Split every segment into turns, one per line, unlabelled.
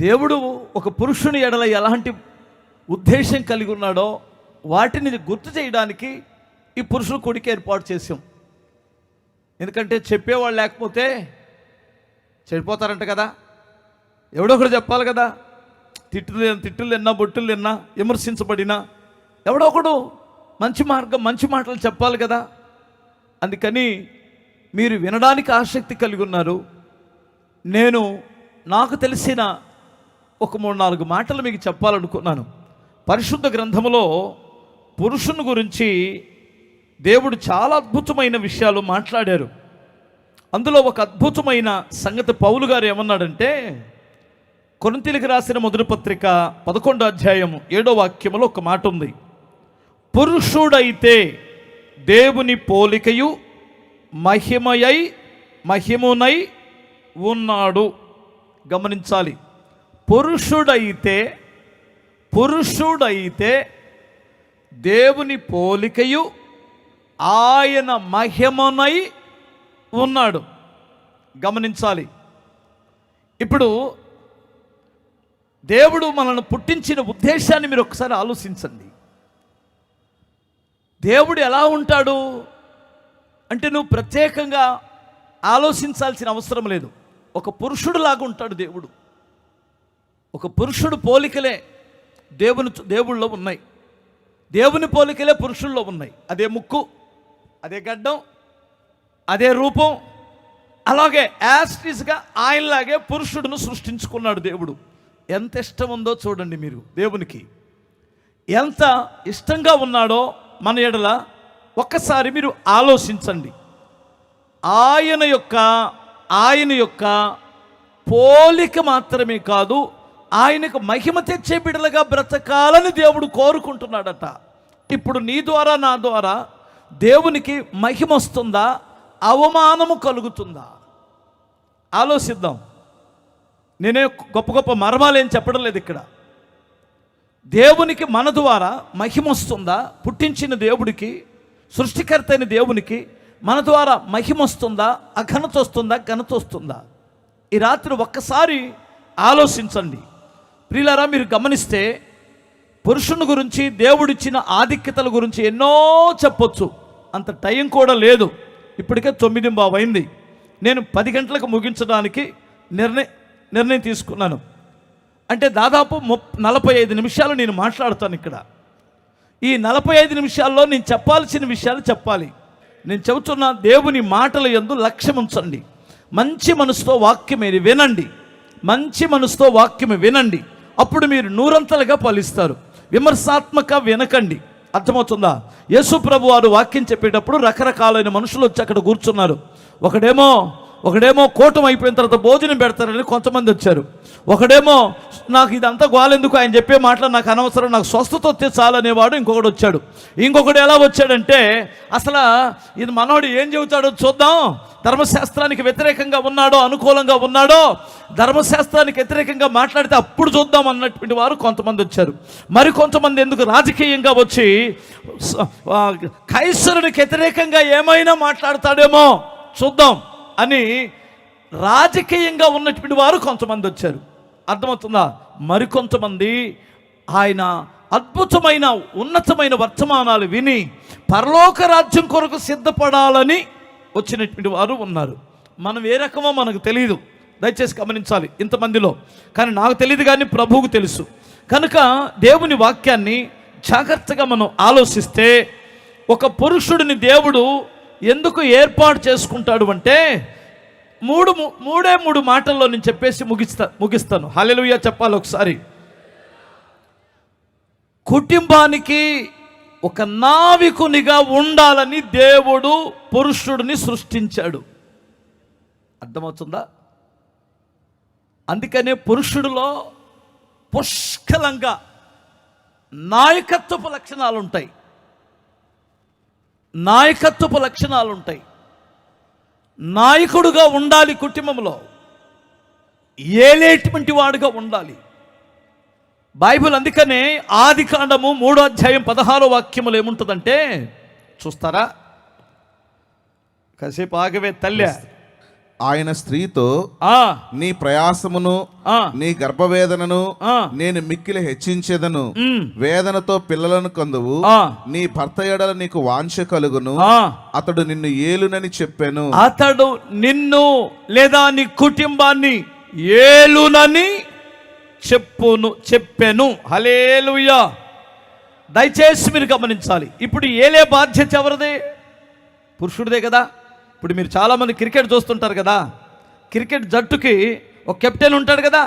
దేవుడు ఒక పురుషుని ఎడల ఎలాంటి ఉద్దేశం కలిగి ఉన్నాడో వాటిని గుర్తు చేయడానికి ఈ పురుషుల కొడుకు ఏర్పాటు చేసాం. ఎందుకంటే చెప్పేవాళ్ళు లేకపోతే చెడిపోతారంట కదా. ఎవడో ఒకడు చెప్పాలి కదా. తిట్టులు తిన్నా బొట్టులు తిన్నా విమర్శించబడినా ఎవడో ఒకడు మంచి మాటలు చెప్పాలి కదా. అందుకని మీరు వినడానికి ఆసక్తి కలిగి ఉన్నారు. నేను నాకు తెలిసిన ఒక 3-4 మాటలు మీకు చెప్పాలనుకున్నాను. పరిశుద్ధ గ్రంథములో పురుషుని గురించి దేవుడు చాలా అద్భుతమైన విషయాలు మాట్లాడారు. అందులో ఒక అద్భుతమైన సంగతి పౌలు గారు ఏమన్నాడంటే, కొరింథీయులకు రాసిన మొదటి పత్రిక 11వ అధ్యాయం 7వ వాక్యములో ఒక మాట ఉంది. పురుషుడైతే దేవుని పోలికయు మహిమునై ఉన్నాడు. గమనించాలి. పురుషుడైతే దేవుని పోలికయు ఆయన మహిమనై ఉన్నాడు. గమనించాలి. ఇప్పుడు దేవుడు మనల్ని పుట్టించిన ఉద్దేశాన్ని మీరు ఒకసారి ఆలోచించండి. దేవుడు ఎలా ఉంటాడు అంటే నువ్వు ప్రత్యేకంగా ఆలోచించాల్సిన అవసరం లేదు. ఒక పురుషుడు లాగా ఉంటాడు దేవుడు. ఒక పురుషుడు పోలికలే దేవుళ్ళలో ఉన్నాయి. దేవుని పోలికలే పురుషుల్లో ఉన్నాయి. అదే ముక్కు, అదే గడ్డం, అదే రూపం. అలాగే యాస్టిస్గా ఆయనలాగే పురుషుడును సృష్టించుకున్నాడు దేవుడు. ఎంత ఇష్టం ఉందో చూడండి మీరు. దేవునికి ఎంత ఇష్టంగా ఉన్నాడో మన ఎడల ఒక్కసారి మీరు ఆలోచించండి. ఆయన యొక్క పోలిక మాత్రమే కాదు, ఆయనకు మహిమ తెచ్చే బిడ్డలుగా బ్రతకాలని దేవుడు కోరుకుంటున్నాడట. ఇప్పుడు నీ ద్వారా నా ద్వారా దేవునికి మహిమ వస్తుందా, అవమానము కలుగుతుందా? ఆలోచిద్దాం. నేనే గొప్ప మర్మాలు ఏం చెప్పడం లేదు ఇక్కడ. దేవునికి మన ద్వారా మహిమ వస్తుందా? పుట్టించిన దేవుడికి, సృష్టికర్త అయిన దేవునికి మన ద్వారా మహిమ వస్తుందా? అఘనత వస్తుందా? ఘనత వస్తుందా? ఈ రాత్రి ఒక్కసారి ఆలోచించండి. ప్రియులారా, మీరు గమనిస్తే పురుషుని గురించి, దేవుడిచ్చిన ఆధిక్యతల గురించి ఎన్నో చెప్పొచ్చు. అంత టైం కూడా లేదు. ఇప్పటికే 9:15 అయింది. నేను 10 గంటలకు ముగించడానికి నిర్ణయం తీసుకున్నాను. అంటే దాదాపు 45 నిమిషాలు నేను మాట్లాడుతాను ఇక్కడ. ఈ 45 నిమిషాల్లో నేను చెప్పాల్సిన విషయాలు చెప్పాలి. నేను చెబుతున్న దేవుని మాటల యందు లక్ష్యం ఉంచండి. మంచి మనసుతో వాక్యం వినండి. మంచి మనసుతో వాక్యం వినండి. అప్పుడు మీరు నూరంతలుగా ఫలిస్తారు. విమర్శాత్మక వినకండి. అర్థమవుతుందా? యేసు ప్రభు వారు వాక్యం చెప్పేటప్పుడు రకరకాలైన మనుషులు వచ్చి అక్కడ కూర్చున్నారు. ఒకడేమో కూటం అయిపోయిన తర్వాత భోజనం పెడతారని కొంతమంది వచ్చారు. ఒకడేమో నాకు ఇదంతా గోలెందుకు, ఆయన చెప్పే మాటలు నాకు అనవసరం, నాకు స్వస్థత వస్తే చాలనేవాడు ఇంకొకడు వచ్చాడు. ఇంకొకడు ఎలా వచ్చాడంటే, అసలు ఇది మనోడు ఏం చెబుతాడో చూద్దాం, ధర్మశాస్త్రానికి వ్యతిరేకంగా ఉన్నాడో అనుకూలంగా ఉన్నాడో, ధర్మశాస్త్రానికి వ్యతిరేకంగా మాట్లాడితే అప్పుడు చూద్దాం అన్నటువంటి వారు కొంతమంది వచ్చారు. మరి కొంతమంది ఎందుకు రాజకీయంగా వచ్చి కైసరునికి వ్యతిరేకంగా ఏమైనా మాట్లాడతాడేమో చూద్దాం అని రాజకీయంగా ఉన్నటువంటి వారు కొంతమంది వచ్చారు. అర్థమవుతుందా? మరికొంతమంది ఆయన అద్భుతమైన ఉన్నతమైన వర్తమానాలు విని పరలోక రాజ్యం కొరకు సిద్ధపడాలని వచ్చినటువంటి వారు ఉన్నారు. మనం ఏ రకమో మనకు తెలియదు, దయచేసి గమనించాలి ఇంతమందిలో. కానీ నాకు తెలియదు, కానీ ప్రభువుకు తెలుసు. కనుక దేవుని వాక్యాన్ని జాగ్రత్తగా మనం ఆలోచిస్తే, ఒక పురుషుడిని దేవుడు ఎందుకు ఏర్పాటు చేసుకుంటాడు అంటే, మూడే మాటల్లో నేను చెప్పేసి ముగిస్తాను. హల్లెలూయా చెప్పాలి ఒకసారి. కుటుంబానికి ఒక నావికునిగా ఉండాలని దేవుడు పురుషుడిని సృష్టించాడు. అర్థమవుతుందా? అందుకనే పురుషుడిలో పుష్కలంగా నాయకత్వపు లక్షణాలు ఉంటాయి. నాయకుడుగా ఉండాలి, కుటుంబంలో ఏలేటువంటి వాడుగా ఉండాలి. బైబిల్ అందుకనే ఆదికాండము 3వ అధ్యాయం 16వ వాక్యములు ఏముంటుందంటే, చూస్తారా? కాసేపు ఆగవే తల్లి.
ఆయన స్త్రీతో,
ఆ
నీ ప్రయాసమును
ఆ
నీ గర్భవేదనను
ఆ
నేను మిక్కిలి హెచ్చించెదను.
ఉమ్,
వేదనతో పిల్లలను కందువు.
ఆ
నీ భర్త ఎడల నీకు వాంఛ కలుగును.
ఆ
అతడు నిన్ను ఏలునని చెప్పాను.
అతడు నిన్ను లేదా నీ కుటుంబాన్ని ఏలునని చెప్పాను. హల్లెలూయా. దయచేసి మీరు గమనించాలి. ఇప్పుడు ఏలే బాధ్యత ఎవరిది? పురుషుడిదే కదా. ఇప్పుడు మీరు చాలామంది క్రికెట్ చూస్తుంటారు కదా. క్రికెట్ జట్టుకి ఒక కెప్టెన్ ఉంటాడు కదా,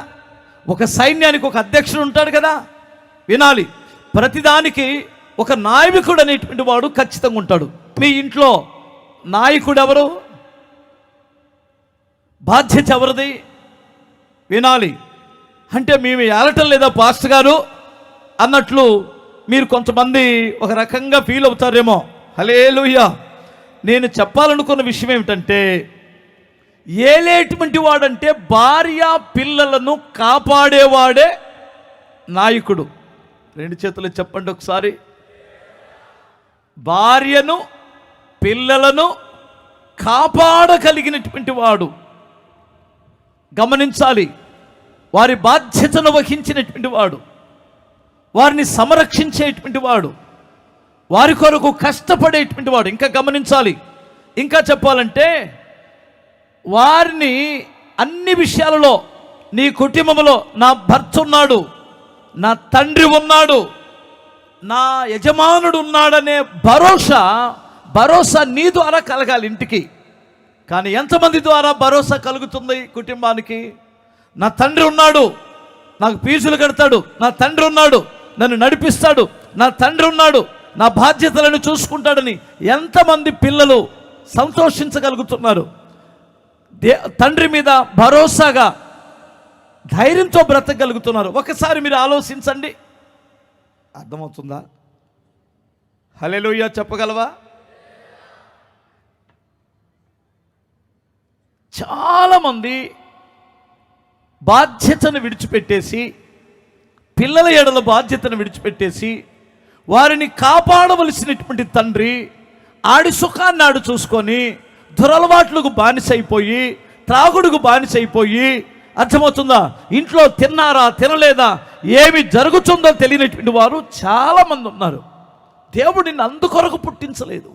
ఒక సైన్యానికి ఒక అధ్యక్షుడు ఉంటాడు కదా. వినాలి, ప్రతిదానికి ఒక నాయకుడు అనేటువంటి వాడు ఖచ్చితంగా ఉంటాడు. మీ ఇంట్లో నాయకుడు ఎవరు? బాధ్యత ఎవరిది? వినాలి. అంటే మేము ఏలటం లేదా పాస్టర్ గారు అన్నట్లు మీరు కొంతమంది ఒక రకంగా ఫీల్ అవుతారేమో. హల్లెలూయా. నేను చెప్పాలనుకున్న విషయం ఏమిటంటే, ఏలేటువంటి వాడంటే భార్య పిల్లలను కాపాడేవాడే నాయకుడు. రెండు చేతులు చెప్పండి ఒకసారి. భార్యను పిల్లలను కాపాడగలిగినటువంటి వాడు. గమనించాలి, వారి బాధ్యతను వహించినటువంటి వాడు, వారిని సంరక్షించేటువంటి వాడు, వారి కొరకు కష్టపడేటువంటి వాడు. ఇంకా గమనించాలి, ఇంకా చెప్పాలంటే వారిని అన్ని విషయాలలో, నీ కుటుంబంలో నా భర్త ఉన్నాడు, నా తండ్రి ఉన్నాడు, నా యజమానుడు ఉన్నాడనే భరోసా నీ ద్వారా కలగాలి ఇంటికి. కానీ ఎంతమంది ద్వారా భరోసా కలుగుతుంది కుటుంబానికి? నా తండ్రి ఉన్నాడు, నాకు ఫీజులు కడతాడు, నా తండ్రి ఉన్నాడు, నన్ను నడిపిస్తాడు, నా తండ్రి ఉన్నాడు, నా బాధ్యతలను చూసుకుంటాడని ఎంతమంది పిల్లలు సంతోషించగలుగుతున్నారు? తండ్రి మీద భరోసాగా ధైర్యంతో బ్రతకగలుగుతున్నారు. ఒకసారి మీరు ఆలోచించండి. అర్థమవుతుందా? హల్లెలూయా చెప్పగలవా? చాలామంది బాధ్యతను విడిచిపెట్టేసి, పిల్లల ఎడల బాధ్యతను విడిచిపెట్టేసి, వారిని కాపాడవలసినటువంటి తండ్రి ఆడి సుఖాన్ని ఆడు చూసుకొని దురలవాట్లకు బానిసైపోయి, త్రాగుడుకు బానిసైపోయి, అర్థమవుతుందా, ఇంట్లో తిన్నారా తినలేదా ఏమి జరుగుతుందో తెలియనటువంటి వారు చాలామంది ఉన్నారు. దేవుడు నిన్ను అందుకొరకు పుట్టించలేదు.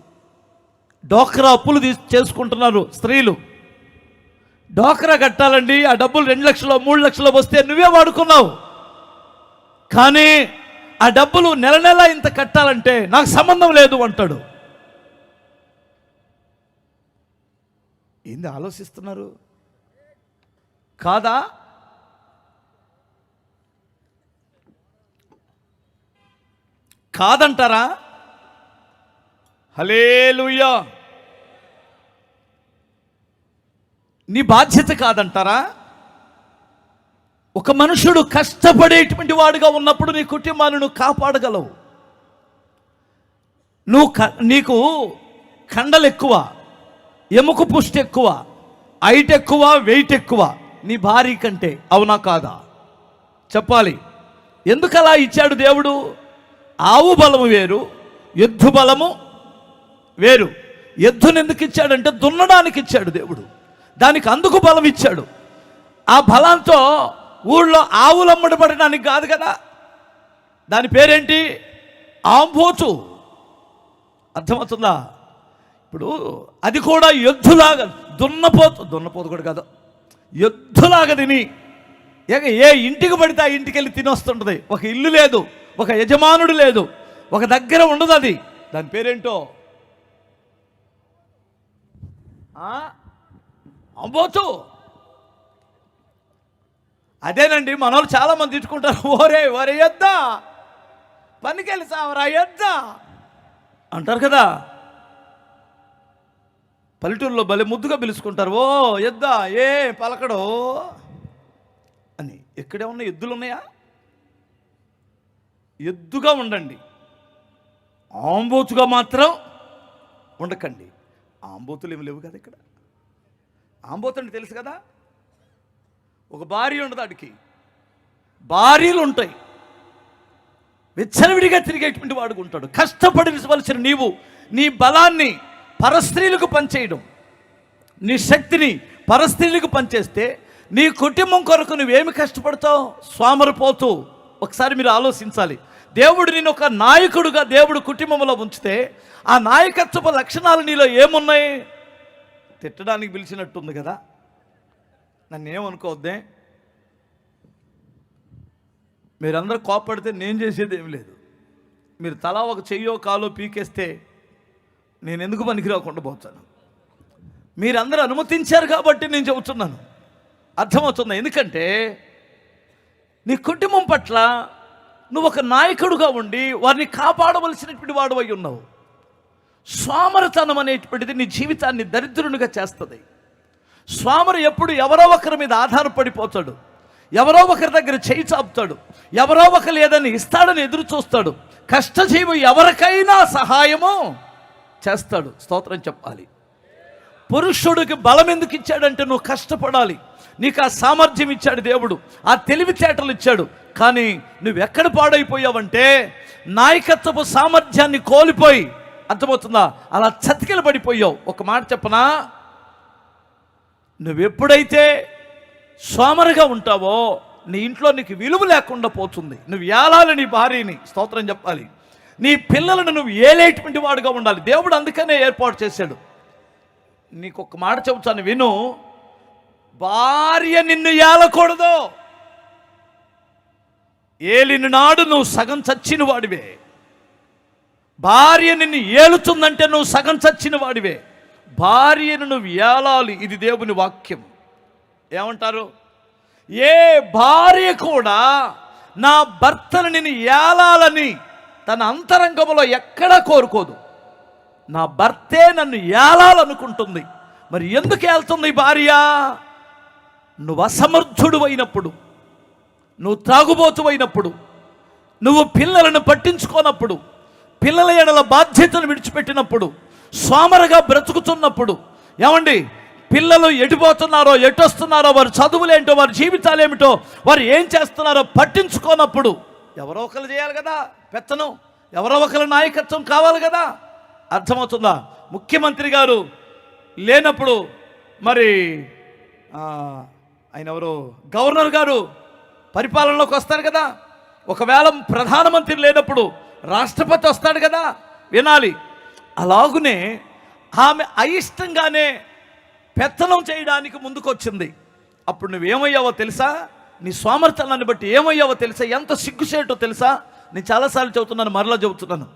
డోక్రా అప్పులు చేసుకుంటున్నారు స్త్రీలు. డోక్రా కట్టాలండి, ఆ డబ్బులు 2 లక్షలు 3 లక్షలు వస్తే నువ్వే వాడుకున్నావు. కానీ ఆ డబ్బులు నెల నెల ఇంత కట్టాలంటే నాకు సంబంధం లేదు అంటాడు. ఏంది ఆలోచిస్తున్నారు? కాదా? కాదంటారా? హల్లెలూయా. నీ బాధ్యత కాదంటారా? ఒక మనుషుడు కష్టపడేటువంటి వాడుగా ఉన్నప్పుడు నీ కుటుంబాన్ని నువ్వు కాపాడగలవు. నీకు కండలు ఎక్కువ, ఎముక పుష్టి ఎక్కువ, హైట్ ఎక్కువ, వెయిట్ ఎక్కువ నీ భార్య కంటే, అవునా కాదా? చెప్పాలి. ఎందుకు అలా ఇచ్చాడు దేవుడు? ఆవు బలము వేరు, ఎద్దు బలము వేరు. ఎద్దును ఎందుకు ఇచ్చాడంటే దున్నడానికి ఇచ్చాడు దేవుడు. దానికి అందుకు బలం ఇచ్చాడు. ఆ బలంతో ఊళ్ళో ఆవులు అమ్మడబడడానికి కాదు కదా. దాని పేరేంటి? ఆంబోతు. అర్థమవుతుందా? ఇప్పుడు అది కూడా ఎద్దులాగా దున్నపోతు కూడా కాదు, ఎద్దులాగా తిని ఏ ఇంటికి పడితే ఆ ఇంటికి వెళ్ళి తినొస్తుంటుంది. ఒక ఇల్లు లేదు, ఒక యజమానుడు లేదు, ఒక దగ్గర ఉండదు. అది దాని పేరేంటో అంబోతు. అదేనండి మనోళ్ళు చాలామంది తిట్టుకుంటారు. ఒరే ఎద్దా, పనికి సావరా ఎద్దా అంటారు కదా. పల్లెటూరులో భలే ముద్దుగా పిలుచుకుంటారు. ఓ ఎద్దా, ఏ పలకడో అని. ఎక్కడే ఉన్న ఎద్దులు ఉన్నాయా? ఎద్దుగా ఉండండి, ఆంబోతుగా మాత్రం ఉండకండి. ఆంబోతులు ఏమి లేవు కదా ఇక్కడ. ఆంబోతు అంటే తెలుసు కదా, ఒక భార్య ఉండదు, ఆడికి భార్యలు ఉంటాయి. విచ్చలవిడిగా తిరిగేటువంటి వాడుకు ఉంటాడు. కష్టపడవలసిన నీవు నీ బలాన్ని పరస్త్రీలకు పనిచేయడం, నీ శక్తిని పరస్త్రీలకు పనిచేస్తే నీ కుటుంబం కొరకు నువ్వేమి కష్టపడతావు? సోమరిపోతూ. ఒకసారి మీరు ఆలోచించాలి. దేవుడు నేను ఒక నాయకుడుగా దేవుడు కుటుంబంలో ఉంచితే ఆ నాయకత్వపు లక్షణాలు నీలో ఏమున్నాయి? తిట్టడానికి పిలిచినట్టుంది కదా, నన్ను ఏమనుకోవద్దే. మీరందరూ కోపడితే నేను చేసేది ఏం లేదు. మీరు తలా ఒక చెయ్యో కాలో పీకేస్తే నేను ఎందుకు పనికిరాకుండా పోతాను? మీరందరూ అనుమతించారు కాబట్టి నేను చెబుతున్నాను. అర్థమవుతుందా? ఎందుకంటే నీ కుటుంబం పట్ల నువ్వు ఒక నాయకుడుగా ఉండి వారిని కాపాడవలసినటువంటి వాడు అయి ఉన్నావు. సోమరితనం అనేటువంటిది నీ జీవితాన్ని దరిద్రునిగా చేస్తుంది. సోమరు ఎప్పుడు ఎవరో ఒకరి మీద ఆధారపడిపోతాడు, ఎవరో ఒకరి దగ్గర చేయి చాపుతాడు, ఎవరో ఒకరు ఏదని ఇస్తాడని ఎదురు చూస్తాడు. కష్టజీవి ఎవరికైనా సహాయము చేస్తాడు. స్తోత్రం చెప్పాలి. పురుషుడికి బలం ఎందుకు ఇచ్చాడంటే నువ్వు కష్టపడాలి. నీకు ఆ సామర్థ్యం ఇచ్చాడు దేవుడు, ఆ తెలివితేటలు ఇచ్చాడు. కానీ నువ్వు ఎక్కడ పాడైపోయావంటే నాయకత్వపు సామర్థ్యాన్ని కోల్పోయి, అర్థమవుతుందా, అలా చతికిల పడిపోయావు. ఒక మాట చెప్పనా, నువ్వెప్పుడైతే సోమరుగా ఉంటావో నీ ఇంట్లో నీకు విలువ లేకుండా పోతుంది. నువ్వు ఏలాలి నీ భార్యని. స్తోత్రం చెప్పాలి. నీ పిల్లలను నువ్వు ఏలేటువంటి వాడుగా ఉండాలి. దేవుడు అందుకనే ఏర్పాటు చేశాడు. నీకు ఒక మాట చెబుతాను విను. భార్య నిన్ను ఏలకూడదు. ఏలిన నాడు నువ్వు సగం చచ్చిన వాడివే. భార్య నిన్ను ఏలుతుందంటే నువ్వు సగం చచ్చిన వాడివే. భార్యను నువ్వు ఏలాలి. ఇది దేవుని వాక్యం. ఏమంటారు? ఏ భార్య కూడా నా భర్తను నిన్ను ఏలాలని తన అంతరంగంలో ఎక్కడా కోరుకోదు. నా భర్తే నన్ను ఏలాలనుకుంటుంది. మరి ఎందుకు ఏళ్తుంది భార్య? నువ్వు అసమర్థుడు అయినప్పుడు, నువ్వు త్రాగుబోతు అయినప్పుడు, నువ్వు పిల్లలను పట్టించుకోనప్పుడు, పిల్లల ఎడల బాధ్యతను విడిచిపెట్టినప్పుడు, సోమరుగా బ్రతుకుతున్నప్పుడు, ఏమండి పిల్లలు ఎటుపోతున్నారో ఎటొస్తున్నారో, వారి చదువులేంటో, వారి జీవితాలు ఏమిటో, వారు ఏం చేస్తున్నారో పట్టించుకోనప్పుడు ఎవరో ఒకరు చేయాలి కదా పెత్తనం, ఎవరో ఒకరు నాయకత్వం కావాలి కదా. అర్థమవుతుందా? ముఖ్యమంత్రి గారు లేనప్పుడు మరి ఆయన ఎవరు, గవర్నర్ గారు పరిపాలనలోకి వస్తారు కదా. ఒకవేళ ప్రధానమంత్రి లేనప్పుడు రాష్ట్రపతి వస్తాడు కదా. వినాలి. అలాగునే ఆమె అయిష్టంగానే పెత్తనం చేయడానికి ముందుకొచ్చింది. అప్పుడు నువ్వేమయ్యావో తెలుసా? నీ సోమర్థనాన్ని బట్టి ఏమయ్యావో తెలుసా? ఎంత సిగ్గుసేటో తెలుసా? నేను చాలాసార్లు చెబుతున్నాను, మరలా చెబుతున్నాను.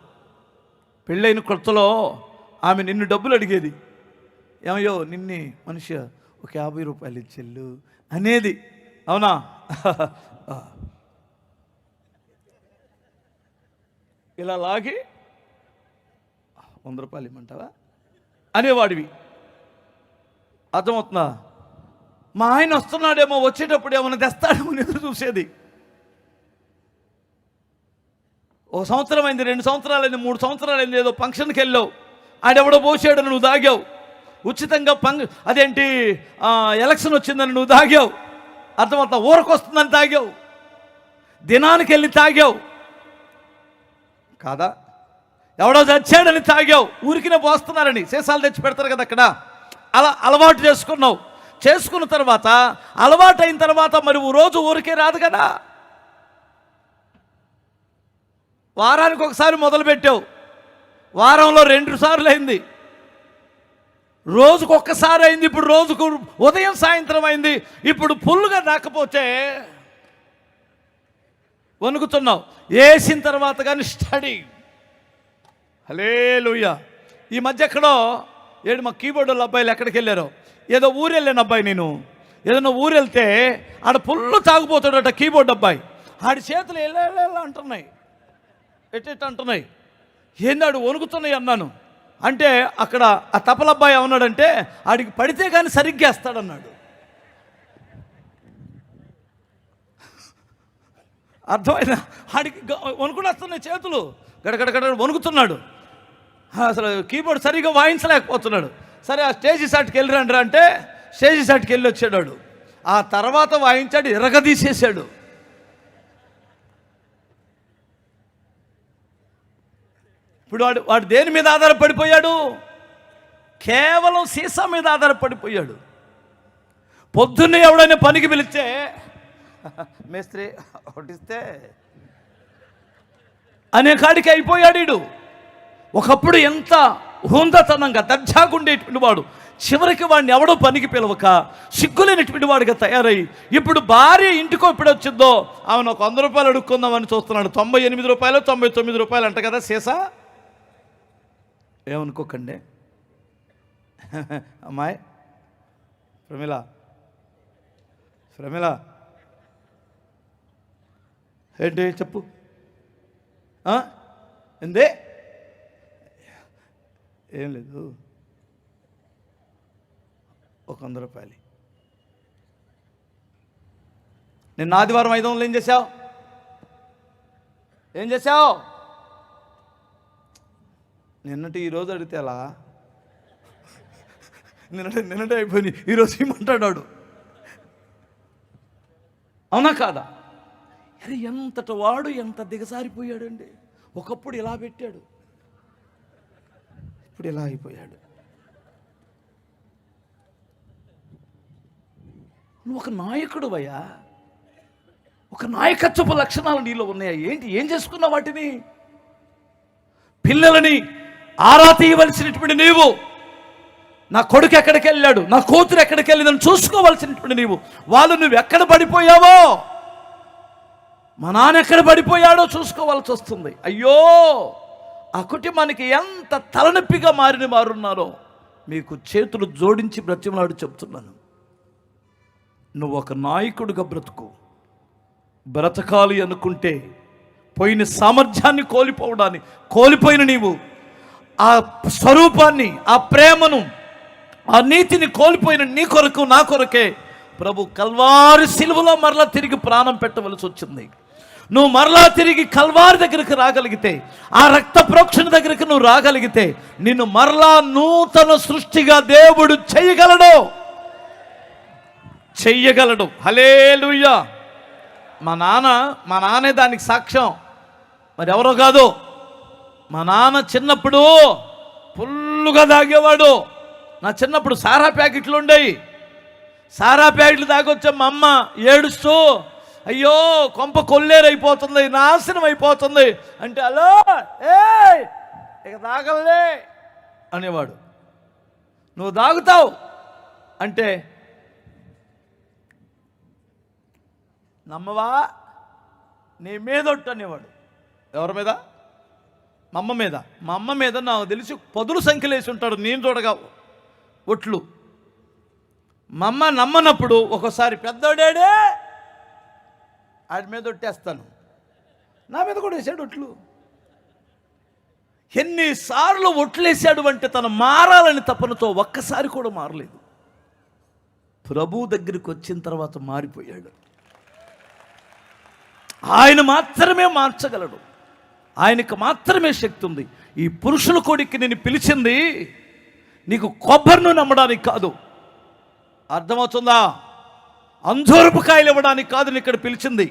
పెళ్ళైన కొత్తలో ఆమె నిన్ను డబ్బులు అడిగేది. ఏమయ్యో నిన్నే మనిషి ఒక 50 రూపాయలు ఇచ్చెళ్ళు అనేది. అవునా? ఇలా లాగి 100 రూపాయలు ఇమ్మంటావా అనేవాడివి. అర్థమవుతుందా? మా ఆయన వస్తున్నాడేమో, వచ్చేటప్పుడు ఏమైనా తెస్తాడేమో ఎదురు చూసేది. 1 సంవత్సరం అయింది, 2 సంవత్సరాలైంది, 3 సంవత్సరాలైంది, ఏదో ఫంక్షన్కి వెళ్ళావు, ఆడెవడో పోసాడు, నువ్వు దాగావు. ఉచితంగా అదేంటి ఎలక్షన్ వచ్చిందని నువ్వు తాగావు. అర్థమవుతా? ఊరకు వస్తుందని తాగావు, దినానికి వెళ్ళి తాగావు కాదా? ఎవడో చచ్చాడని తాగావు, ఊరికినే పోస్తున్నారని సీసాలు తెచ్చి పెడతారు కదా అక్కడ. అలా అలవాటు చేసుకున్నావు. చేసుకున్న తర్వాత అలవాటు అయిన తర్వాత మరి రోజు ఊరికే రాదు కదా. వారానికి ఒకసారి మొదలుపెట్టావు, వారంలో 2 సార్లు అయింది, రోజుకు ఒక్కసారి అయింది, ఇప్పుడు రోజుకు ఉదయం సాయంత్రం అయింది. ఇప్పుడు ఫుల్గా రాకపోతే వణుకుతున్నావు. వేసిన తర్వాత కానీ స్టడీ. హల్లెలూయా. ఈ మధ్య ఎక్కడో మా కీబోర్డ్ వాళ్ళ అబ్బాయిలు ఎక్కడికి వెళ్ళారో, ఏదో ఊరు వెళ్ళాను అబ్బాయి నేను. ఏదైనా ఊరు వెళ్తే ఆడ ఫుల్ తాగుపోతాడట కీబోర్డ్ అబ్బాయి. ఆడి చేతులు ఎలా అంటున్నాయి, ఎట్టెట్టు అంటున్నాయి. ఏందాడు వణుకుతున్నాయి అన్నాను. అంటే అక్కడ ఆ తపలబ్బాయి ఏమన్నాడంటే ఆడికి పడితే కానీ సరిగ్గా వేస్తాడన్నాడు. అర్థమైనా? ఆడికి వణుకునేస్తున్నాయి చేతులు, గడగడగడ వణుకుతున్నాడు. అసలు కీబోర్డ్ సరిగ్గా వాయించలేకపోతున్నాడు. సరే ఆ స్టేజీ సాట్కి వెళ్ళిరండ్రా అంటే స్టేజీ సాట్కి వెళ్ళి వచ్చాడు. ఆ తర్వాత వాయించాడు, ఎరగదీసేశాడు. ఇప్పుడు వాడు దేని మీద ఆధారపడిపోయాడు? కేవలం సీసా మీద ఆధారపడిపోయాడు. పొద్దున్నే ఎవడైనా పనికి పిలిస్తే మేస్త్రి ఒకటిస్తే అనే కాడికి అయిపోయాడు వీడు. ఒకప్పుడు ఎంత హుందతనంగా దర్జాగుండేటువంటి వాడు, చివరికి వాడిని ఎవడో పనికి పిలవక సిగ్గులేనటువంటి వాడిగా తయారై ఇప్పుడు భార్య ఇంటికో ఇప్పుడు వచ్చిందో ఆమెను ఒక 100 రూపాయలు అడుక్కుందామని చూస్తున్నాడు. 98 రూపాయలు 99 రూపాయలు అంట కదా సీసా. ఏమనుకోకండి అమ్మాయి ప్రమిళ ఏంటి చెప్పు ఎందే? ఏం లేదు, ఒక 100 రూపాయలు. నిన్న ఆదివారం 500 ఏం చేశావు? నిన్నటి ఈరోజు అడిగితే ఎలా? నిన్నటి అయిపోయి ఈరోజు ఏమంటాడు? అవునా కాదా? అరే ఎంతటి వాడు ఎంత దిగజారిపోయాడండి. ఒకప్పుడు ఇలా పెట్టాడు, ఇప్పుడు ఇలా అయిపోయాడు. నువ్వు ఒక నాయకుడు అయ్యా, ఒక నాయకత్వపు లక్షణాలు నీలో ఉన్నాయా? ఏం చేసుకున్నావు వాటిని? పిల్లలని ఆరా తీయవలసినటువంటి నీవు, నా కొడుకు ఎక్కడికి వెళ్ళాడు, నా కూతురు ఎక్కడికి వెళ్ళిందని చూసుకోవలసినటువంటి నీవు, నువ్వు ఎక్కడ పడిపోయావో, మా నాన్న ఎక్కడ పడిపోయాడో చూసుకోవాల్సి వస్తుంది. అయ్యో, ఆ కుటుంబానికి ఎంత తలనొప్పిగా మారున్నారో మీకు చేతులు జోడించి బ్రతిమలాడు చెప్తున్నాను. నువ్వు ఒక నాయకుడిగా బ్రతకాలి అనుకుంటే పోయిన సామర్థ్యాన్ని కోల్పోయిన నీవు, ఆ స్వరూపాన్ని, ఆ ప్రేమను, ఆ నీతిని కోల్పోయిన నీ కొరకు, నా కొరకే ప్రభు కల్వారి సిలువలో మరలా తిరిగి ప్రాణం పెట్టవలసి వచ్చింది. నువ్వు మరలా తిరిగి కల్వారి దగ్గరికి రాగలిగితే, ఆ రక్త ప్రోక్షణ దగ్గరికి నువ్వు రాగలిగితే, నిన్ను మరలా నూతన సృష్టిగా దేవుడు చెయ్యగలడు. హల్లెలూయా. మా నాన్నే దానికి సాక్ష్యం, మరి ఎవరో కాదు. మా నాన్న చిన్నప్పుడు ఫుల్లుగా తాగేవాడు. నా చిన్నప్పుడు సారా ప్యాకెట్లు ఉండేవి. సారా ప్యాకెట్లు తాగొచ్చా మా అమ్మ ఏడుస్తూ, అయ్యో కొంప కొల్లేరైపోతుంది, నాశనం అయిపోతుంది అంటే, అలో ఇక తాగలే అనేవాడు. నువ్వు తాగుతావు అంటే, నమ్మవా నీ మీద ఒట్టు అనేవాడు. ఎవరి మీద? మా అమ్మ మీద నాకు తెలిసి 10 సంఖ్యలు వేసి ఉంటాడు, నేను చూడగా ఒట్లు. మా అమ్మ నమ్మనప్పుడు ఒకసారి పెద్దోడాడే ఆడి మీద ఒట్టేస్తాను, నా మీద కూడా వేసాడు ఒట్లు. ఎన్నిసార్లు ఒట్లేసాడు అంటే తను మారాలని తపనతో ఒక్కసారి కూడా మారలేదు. ప్రభు దగ్గరికి వచ్చిన తర్వాత మారిపోయాడు. ఆయన మాత్రమే మార్చగలడు, ఆయనకు మాత్రమే శక్తి ఉంది. ఈ పురుషుల కొడుక్కి నేను పిలిచింది నీకు కొబ్బరిను నమ్మడానికి కాదు, అర్థమవుతుందా? అంజూరపు కాయలు ఇవ్వడానికి కాదు నేను ఇక్కడ పిలిచింది.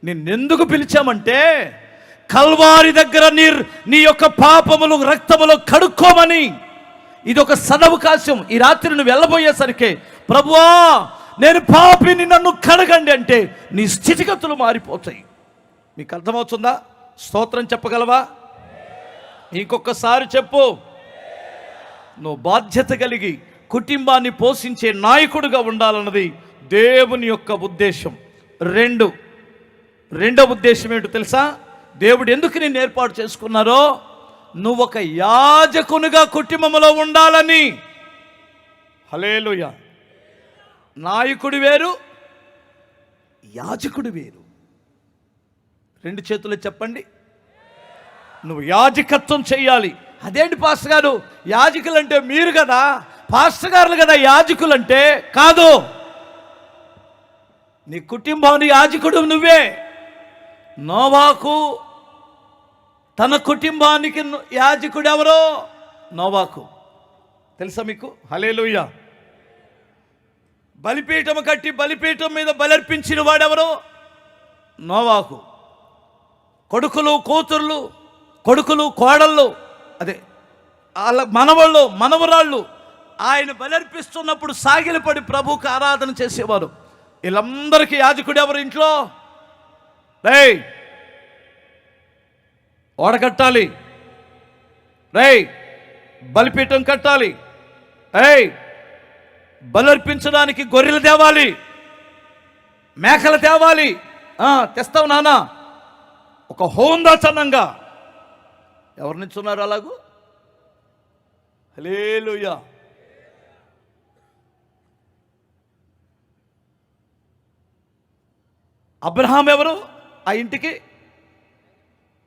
నిన్నెందుకు పిలిచామంటే కల్వారి దగ్గర నీ యొక్క పాపములు రక్తములు కడుక్కోమని. ఇది ఒక సదవకాశం. ఈ రాత్రి నువ్వు వెళ్ళబోయేసరికి, ప్రభువా నేను పాపిని, నన్ను కడగండి అంటే నీ స్థితిగతులు మారిపోతాయి. మీకు అర్థమవుతుందా? స్తోత్రం చెప్పగలవా? ఇంకొకసారి చెప్పు. నువ్వు బాధ్యత కలిగి కుటుంబాన్ని పోషించే నాయకుడిగా ఉండాలన్నది దేవుని యొక్క ఉద్దేశం. రెండవ ఉద్దేశం ఏంటో తెలుసా? దేవుడు ఎందుకు నిన్ను ఏర్పాటు చేసుకున్నారో, నువ్వు ఒక యాజకునిగా కుటుంబంలో ఉండాలని. హల్లెలూయా. నాయకుడు వేరు, యాజకుడు వేరు. 2 చేతులు చెప్పండి. నువ్వు యాజకత్వం చెయ్యాలి. అదేంటి పాస్టర్ గారు, యాజకులు అంటే మీరు కదా, పాస్టర్ గారులు కదా యాజకులు అంటే? కాదు, నీ కుటుంబాన్ని యాజకుడు నువ్వే. నోవాకు తన కుటుంబానికి యాజకుడు ఎవరో? నోవాకు. తెలుసా మీకు? హల్లెలూయా. బలిపీఠం కట్టి బలిపీఠం మీద బలర్పించిన వాడెవరో? నోవాకు. కొడుకులు కోడళ్ళు, అదే వాళ్ళ మనవరాళ్ళు ఆయన బలర్పిస్తున్నప్పుడు సాగిలపడి ప్రభువుకు ఆరాధన చేసేవారు. వీళ్ళందరికీ యాజకుడు ఎవరు ఇంట్లో? రేయ్ ఓడ కట్టాలి, రేయ్ బలిపీఠం కట్టాలి, రేయ్ బలర్పించడానికి గొర్రెలు తేవాలి, మేకలు తేవాలి. తెస్తావు నాన్న. ఒక హోందాచనంగా ఎవరు నిల్చున్నారు అలాగూ? హల్లెలూయా. అబ్రహాం ఎవరు? ఆ ఇంటికి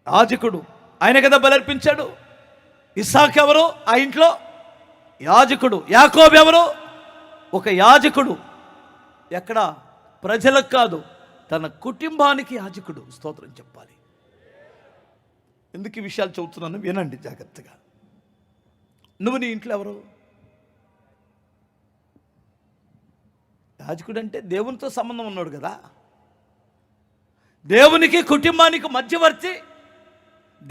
యాజకుడు, ఆయన కదా బలర్పించాడు. ఇస్సాకు ఎవరు? ఆ ఇంట్లో యాజకుడు. యాకోబు ఎవరు? ఒక యాజకుడు. ఎక్కడ? ప్రజలకు కాదు, తన కుటుంబానికి యాజకుడు. స్తోత్రం చెప్పాలి. ఎందుకు ఈ విషయాలు చెబుతున్నాను వినండి జాగ్రత్తగా. నువ్వు నీ ఇంట్లో ఎవరు? యాజకుడు అంటే దేవునితో సంబంధం ఉన్నాడు కదా. దేవునికి కుటుంబానికి మధ్యవర్తి,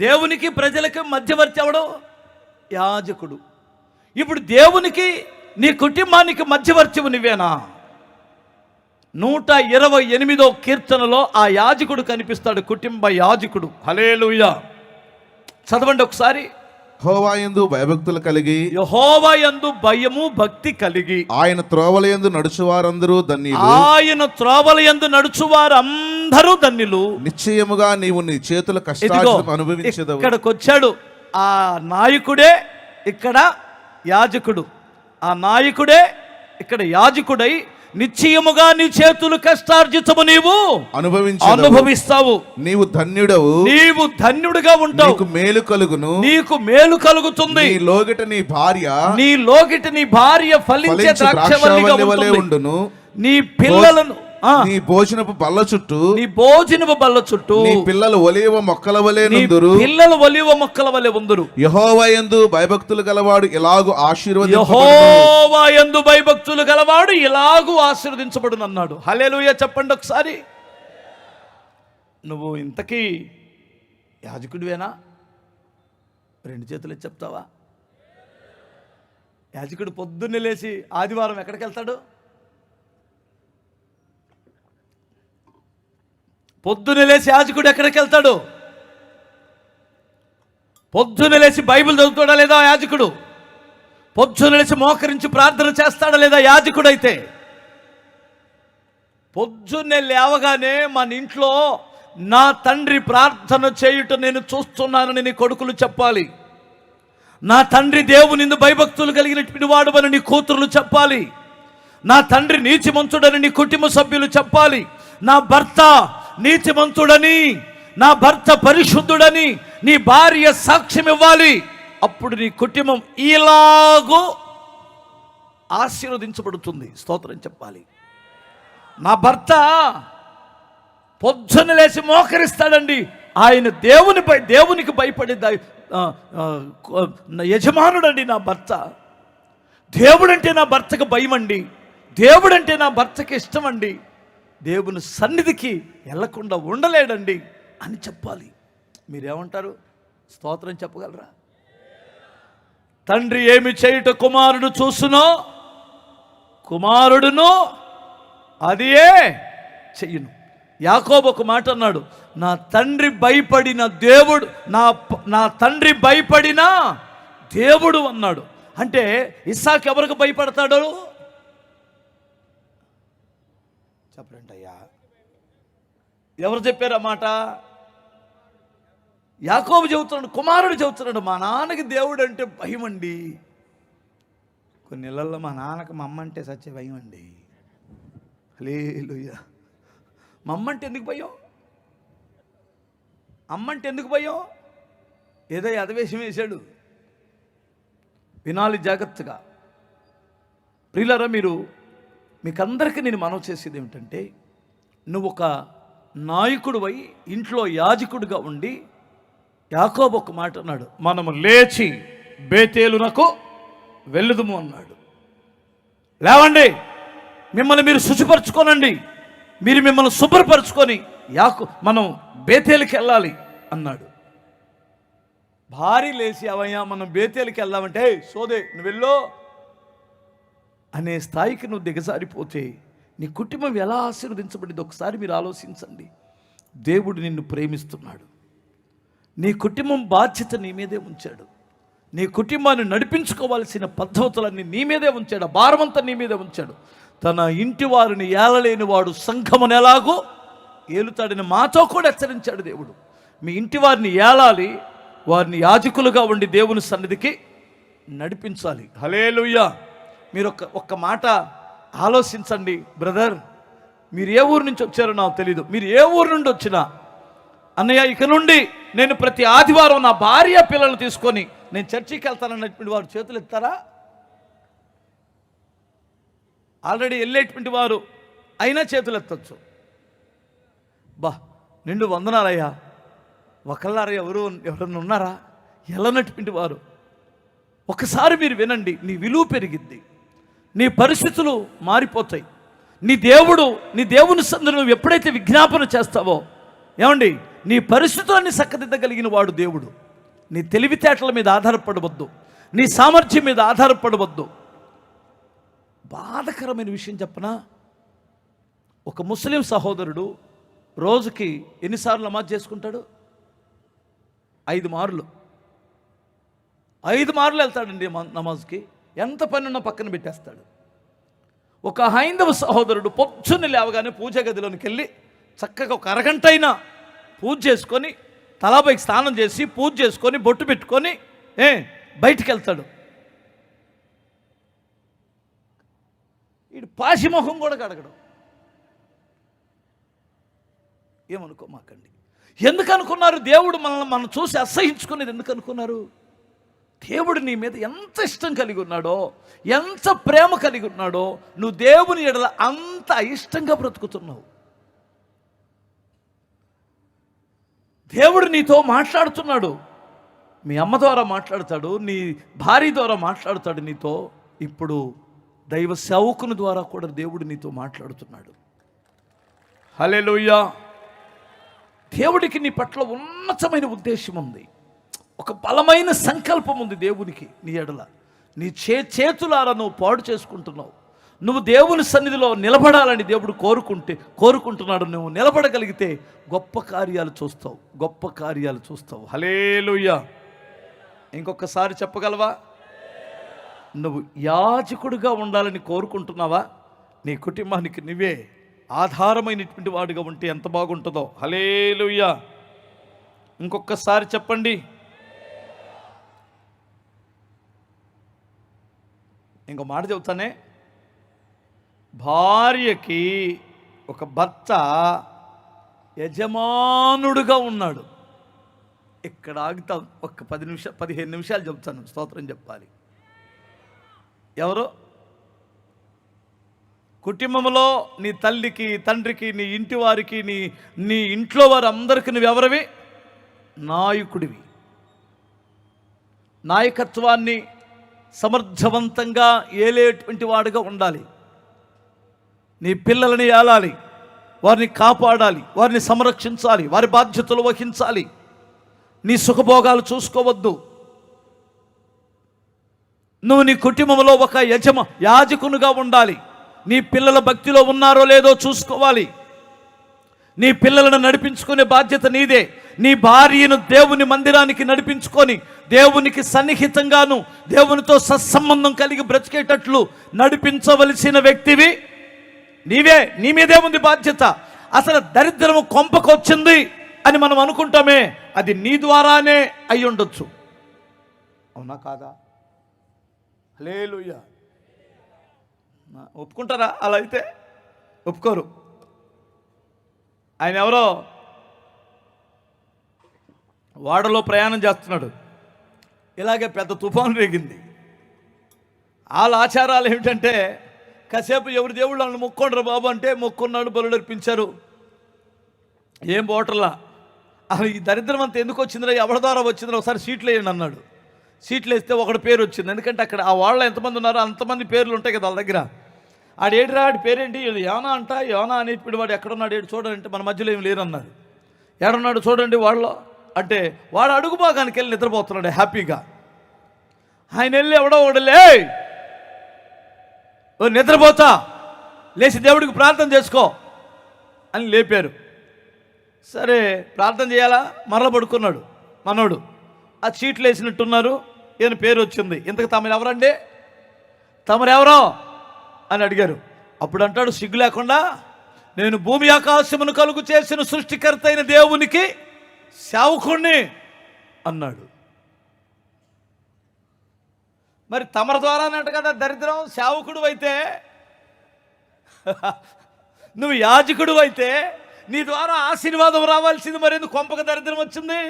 దేవునికి ప్రజలకి మధ్యవర్తి ఎవడు? యాజకుడు. ఇప్పుడు దేవునికి నీ కుటుంబానికి మధ్యవర్తివు నువ్వేనా? 128వ కీర్తనలో ఆ యాజకుడు కనిపిస్తాడు, కుటుంబ యాజకుడు. హల్లెలూయా. చదవండి ఒకసారి.
యెహోవాయందు భయభక్తులు కలిగి,
యెహోవాయందు భయము భక్తి కలిగి,
ఆయన త్రోవలయందు నడుచువారందరూ ధన్యులు.
ఆయన త్రోవలయందు నడుచువారందరూ ధన్యులు.
నిశ్చయముగా నీవు నీ చేతుల కష్టార్జితం అనుభవించదవు.
ఇక్కడికి వచ్చాడు ఆ నాయకుడే, ఇక్కడ యాజకుడు. ఆ నాయకుడే ఇక్కడ యాజకుడై నిశ్చయముగా నీ చేతులు కష్టార్జితము నీవు అనుభవిస్తావు.
నీవు ధన్యుడవు,
నీవు ధన్యుడిగా ఉంటావు.
నీకు మేలు కలుగును,
నీకు మేలు కలుగుతుంది.
నీ లోగిట నీ భార్య
ఫలించే ద్రాక్షవల్లిగా
ఉండును.
నీ పిల్లలను
నీ భోజనపు బల్ల చుట్టూ
నీ
పిల్లలు ఒలీవ మొక్కల వలె నుందురు. యెహోవాయందు భయభక్తులు గలవాడు ఇలాగు
ఆశీర్వదించబడును అన్నాడు. హల్లెలూయా చెప్పండి ఒకసారి. నువ్వు ఇంతకీ యాజకుడివేనా? 2 చేతులు చెప్తావా? యాజకుడు పొద్దున్నే లేచి ఆదివారం ఎక్కడికి వెళ్తాడు? పొద్దున్న లేచి యాజకుడు ఎక్కడికి వెళ్తాడు? పొద్దున్న లేచి బైబిల్ చదువుతాడా లేదా యాజకుడు? పొద్దున్న లేచి మోకరించి ప్రార్థన చేస్తాడా లేదా యాజకుడు? అయితే పొద్దున్నే లేవగానే మన ఇంట్లో నా తండ్రి ప్రార్థన చేయుట నేను చూస్తున్నానని నీ కొడుకులు చెప్పాలి. నా తండ్రి దేవుని భయభక్తులు కలిగినటువంటి వాడువని నీ కూతురులు చెప్పాలి. నా తండ్రి నీతిమంతుడని నీ కుటుంబ సభ్యులు చెప్పాలి. నా భర్త నీతిమంతుడని, నా భర్త పరిశుద్ధుడని నీ భార్య సాక్ష్యం ఇవ్వాలి. అప్పుడు నీ కుటుంబం ఇలాగూ ఆశీర్వదించబడుతుంది. స్తోత్రం చెప్పాలి. నా భర్త పొద్దున్న లేచి మోకరిస్తాడండి. ఆయన దేవునికి భయపడే యజమానుడండి నా భర్త. దేవుడంటే నా భర్తకు భయం అండి. దేవుడంటే నా భర్తకి ఇష్టం అండి. దేవుని సన్నిధికి వెళ్లకుండా ఉండలేడండి అని చెప్పాలి. మీరేమంటారు? స్తోత్రం చెప్పగలరా? తండ్రి ఏమి చేయుట కుమారుడు చూసునో కుమారుడును అదియే చెయ్యును. యాకోబు ఒక మాట అన్నాడు, నా తండ్రి భయపడిన దేవుడు, నా తండ్రి భయపడిన దేవుడు అన్నాడు. అంటే ఇస్సాకు ఎవరికి భయపడతాడు? చెప్పండి అయ్యా, ఎవరు చెప్పారు ఆ మాట? యాకోబు చెబుతున్నాడు, కుమారుడు చెబుతున్నాడు, మా నాన్నకి దేవుడు అంటే భయం అండి. కొన్ని నెలల్లో మా నాన్నకి మా అమ్మ అంటే సచ్చే భయం అండి. హల్లెలూయా. మా అమ్మ అంటే ఎందుకు భయం? అమ్మ అంటే ఎందుకు భయం? ఏదో అధవేశం వేశాడు. వినాలి జాగ్రత్తగా. ప్రియులారా, మీకందరికీ నేను మనవి చేసేది ఏమిటంటే, నువ్వు ఒక నాయకుడివై ఇంట్లో యాజకుడిగా ఉండి, యాకోబు ఒక మాట అన్నాడు, మనము లేచి బేతేలునకు వెళ్ళుదుము అన్నాడు. లేవండి, మిమ్మల్ని మీరు శుచిపరచుకోనండి, మీరు మిమ్మల్ని శుభ్రపరచుకొని మనం బేతేలుకి వెళ్ళాలి అన్నాడు. భార్య లేచి, అవయ్యా మనం బేతేలుకి వెళ్దామంటే, సోదే నువ్వు వెళ్ళు, అనే స్థాయికి నువ్వు దిగజారిపోతే నీ కుటుంబం ఎలా ఆశీర్వదించబడింది ఒకసారి మీరు ఆలోచించండి. దేవుడు నిన్ను ప్రేమిస్తున్నాడు. నీ కుటుంబం బాధ్యత నీ మీదే ఉంచాడు. నీ కుటుంబాన్ని నడిపించుకోవాల్సిన పద్ధతులన్నీ నీ మీదే ఉంచాడు. ఆ భారమంతా నీ మీదే ఉంచాడు. తన ఇంటి వారిని ఏలలేని వాడు సంఘమును ఎలాగో ఏలుతాడని మాతో కూడా హెచ్చరించాడు దేవుడు. మీ ఇంటి వారిని ఏలాలి, వారిని యాజకులుగా ఉండి దేవుని సన్నిధికి నడిపించాలి. హల్లెలూయా. మీరు ఒక్క మాట ఆలోచించండి బ్రదర్. మీరు ఏ ఊరు నుంచి వచ్చారో నాకు తెలీదు. మీరు ఏ ఊరు నుండి వచ్చినా, అన్నయ్య ఇక నుండి నేను ప్రతి ఆదివారం నా భార్య పిల్లలు తీసుకొని నేను చర్చికి వెళ్తానన్నటువంటి వారు చేతులు ఎత్తారా? ఆల్రెడీ వెళ్ళేటువంటి వారు అయినా చేతులు ఎత్తచ్చు. నిండు వందనాలయ్యా, ఒకళ్ళారా ఎవరన్నా ఉన్నారా వెళ్ళనటువంటి వారు? ఒకసారి మీరు వినండి, నీ విలువ పెరిగిద్ది, నీ పరిస్థితులు మారిపోతాయి. నీ దేవుని సందులో నువ్వు ఎప్పుడైతే విజ్ఞాపన చేస్తావో, ఏమండి, నీ పరిస్థితులన్నీ చక్కదిద్దగలిగిన వాడు దేవుడు. నీ తెలివితేటల మీద ఆధారపడవద్దు, నీ సామర్థ్యం మీద ఆధారపడవద్దు. బాధకరమైన విషయం చెప్పనా? ఒక ముస్లిం సహోదరుడు రోజుకి ఎన్నిసార్లు నమాజ్ చేసుకుంటాడు? 5 మార్లు. 5 మార్లు వెళ్తాడండి నమాజ్కి. ఎంత పని ఉన్నా పక్కన పెట్టేస్తాడు. ఒక హైందవ సహోదరుడు పొద్దున్నే లేవగానే పూజా గదిలోనికి వెళ్ళి చక్కగా ఒక అరగంట అయినా పూజ చేసుకొని, తలాపైకి స్నానం చేసి పూజ చేసుకొని బొట్టు పెట్టుకొని బయటికి వెళ్తాడు. వీడు పాశిమొహం కూడా కడగడం. ఏమనుకోమాకండి. ఎందుకు అనుకున్నారు? దేవుడు మనం చూసి అసహించుకునేది ఎందుకు అనుకున్నారు? దేవుడు నీ మీద ఎంత ఇష్టం కలిగి ఉన్నాడో, ఎంత ప్రేమ కలిగి ఉన్నాడో, నువ్వు దేవుని ఎడల అంత ఇష్టంగా బ్రతుకుతున్నావు. దేవుడు నీతో మాట్లాడుతున్నాడు. మీ అమ్మ ద్వారా మాట్లాడతాడు, నీ భార్య ద్వారా మాట్లాడతాడు నీతో. ఇప్పుడు దైవ సేవకుని ద్వారా కూడా దేవుడు నీతో మాట్లాడుతున్నాడు. హల్లెలూయా. దేవుడికి నీ పట్ల ఉన్నతమైన ఉద్దేశం ఉంది. ఒక బలమైన సంకల్పం ఉంది దేవునికి నీ ఎడల. నీ చేతులారా నువ్వు పాడు చేసుకుంటున్నావు. నువ్వు దేవుని సన్నిధిలో నిలబడాలని దేవుడు కోరుకుంటున్నాడు. నువ్వు నిలబడగలిగితే గొప్ప కార్యాలు చూస్తావు, గొప్ప కార్యాలు చూస్తావు. హల్లెలూయా. ఇంకొకసారి చెప్పగలవా? నువ్వు యాజకుడిగా ఉండాలని కోరుకుంటున్నావా? నీ కుటుంబానికి నువ్వే ఆధారమైనటువంటి వాడిగా ఉంటే ఎంత బాగుంటుందో. హల్లెలూయా. ఇంకొకసారి చెప్పండి. ఇంకో మాట చెబుతానే. భార్యకి ఒక భర్త యజమానుడుగా ఉన్నాడు. ఇక్కడ ఆగుతాం. ఒక 15 నిమిషాలు చెబుతాను. స్తోత్రం చెప్పాలి. ఎవరు? కుటుంబంలో నీ తల్లికి, తండ్రికి, నీ ఇంటి వారికి, నీ ఇంట్లో వారు అందరికీ నువ్వెవరివి? నాయకుడివి. నాయకత్వాన్ని సమర్థవంతంగా ఏలేటువంటి వాడుగా ఉండాలి. నీ పిల్లలని ఏలాలి, వారిని కాపాడాలి, వారిని సంరక్షించాలి, వారి బాధ్యతలు వహించాలి. నీ సుఖభోగాలు చూసుకోవద్దు. నువ్వు నీ కుటుంబంలో ఒక యాజకునిగా ఉండాలి. నీ పిల్లల భక్తిలో ఉన్నారో లేదో చూసుకోవాలి. నీ పిల్లలను నడిపించుకునే బాధ్యత నీదే. నీ భార్యను దేవుని మందిరానికి నడిపించుకొని దేవునికి సన్నిహితంగాను దేవునితో సత్సంబంధం కలిగి బ్రతికేటట్లు నడిపించవలసిన వ్యక్తివి నీవే. నీ మీదే ఉంది బాధ్యత. అసలు దరిద్రము కొంపకొచ్చింది అని మనం అనుకుంటామే, అది నీ ద్వారానే అయి ఉండొచ్చు. అవునా కాదా? హల్లెలూయా. ఒప్పుకుంటారా? అలా అయితే ఒప్పుకోరు. ఆయన ఎవరో వాడలో ప్రయాణం చేస్తున్నాడు. ఇలాగే పెద్ద తుఫాను రేగింది. వాళ్ళ ఆచారాలు ఏమిటంటే, కాసేపు ఎవరి దేవుళ్ళు వాళ్ళని మొక్కొండ్రు బాబు అంటే మొక్కున్నాడు, బలుడు అర్పించారు. ఏం బోటర్లా. అసలు ఈ దరిద్రం అంతా ఎందుకు వచ్చిందిరా, ఎవరి ద్వారా వచ్చిందిరా, ఒకసారి సీట్లు వేయండి అన్నాడు. సీట్లు వేస్తే ఒకటి పేరు వచ్చింది. ఎందుకంటే అక్కడ ఆ వాళ్ళ ఎంతమంది ఉన్నారో అంతమంది పేర్లు ఉంటాయి కదా వాళ్ళ దగ్గర. ఆడేడిరా, ఆడి పేరేంటి? యోనా అంట. యోనా అనేటువంటి వాడు ఎక్కడున్నాడు? ఏడు చూడండి అంటే మన మధ్యలో ఏం లేరన్నారు. ఏడున్నాడు చూడండి వాళ్ళు అంటే, వాడు అడుగు భాగానికి వెళ్ళి నిద్రపోతున్నాడు హ్యాపీగా. ఆయన వెళ్ళి ఎవడో ఒకడులే ఓ నిద్రపోతా, లేచి దేవుడికి ప్రార్థన చేసుకో అని లేపారు. సరే ప్రార్థన చేయాలా, మరల పడుకున్నాడు మనోడు. ఆ చీట్లు వేసినట్టున్నారు, ఈయన పేరు వచ్చింది. ఇంతకు తమరు ఎవరండి, తమరెవరో అని అడిగారు. అప్పుడు అంటాడు సిగ్గు లేకుండా, నేను భూమి ఆకాశమును కలుగు చేసిన సృష్టికర్త అయిన దేవునికి సేవకుణ్ణి అన్నాడు. మరి తమర ద్వారా అన్నట్టు కదా దరిద్రం. సేవకుడు అయితే, నువ్వు యాజకుడు అయితే నీ ద్వారా ఆశీర్వాదం రావాల్సింది, మరి ఎందుకు కొంపక దరిద్రం వచ్చింది?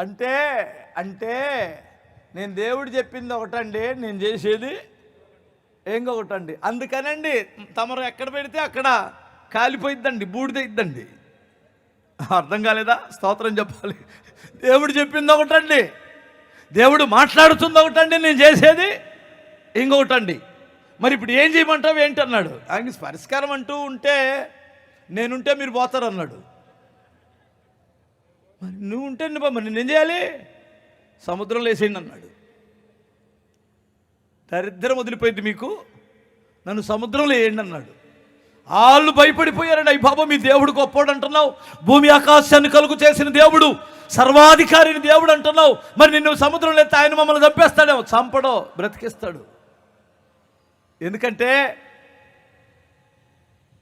అంటే అంటే నేను దేవుడు చెప్పింది ఒకటండి, నేను చేసేది ఇంకొకటండి. అందుకనండి తమరు ఎక్కడ పెడితే అక్కడ కాలిపోయిద్దండి, బూడిదయిద్దండి. అర్థం కాలేదా? స్తోత్రం చెప్పాలి. దేవుడు చెప్పింది ఒకటండి, దేవుడు మాట్లాడుతుంది ఒకటండి, నేను చేసేది ఇంకొకటండి. మరి ఇప్పుడు ఏం చేయమంటావు ఏంటి అన్నాడు. ఆయన పరిష్కారం అంటూ ఉంటే నేనుంటే మీరు పోతారు అన్నాడు. మరి నువ్వు ఉంటే మరి నేనేం చేయాలి? సముద్రంలో వేసేయండి అన్నాడు. దరిద్రం వదిలిపోయింది మీకు, నన్ను సముద్రంలో వేయండి అన్నాడు. వాళ్ళు భయపడిపోయారండి. అయ్యి బాబా మీ దేవుడు గొప్పోడు అంటున్నావు, భూమి ఆకాశాన్ని కలుగు చేసిన దేవుడు, సర్వాధికారిని దేవుడు అంటున్నావు, మరి నిన్ను సముద్రంలో ఎత్తే ఆయన మమ్మల్ని చంపేస్తాడేమో. చంపడో బ్రతికిస్తాడు. ఎందుకంటే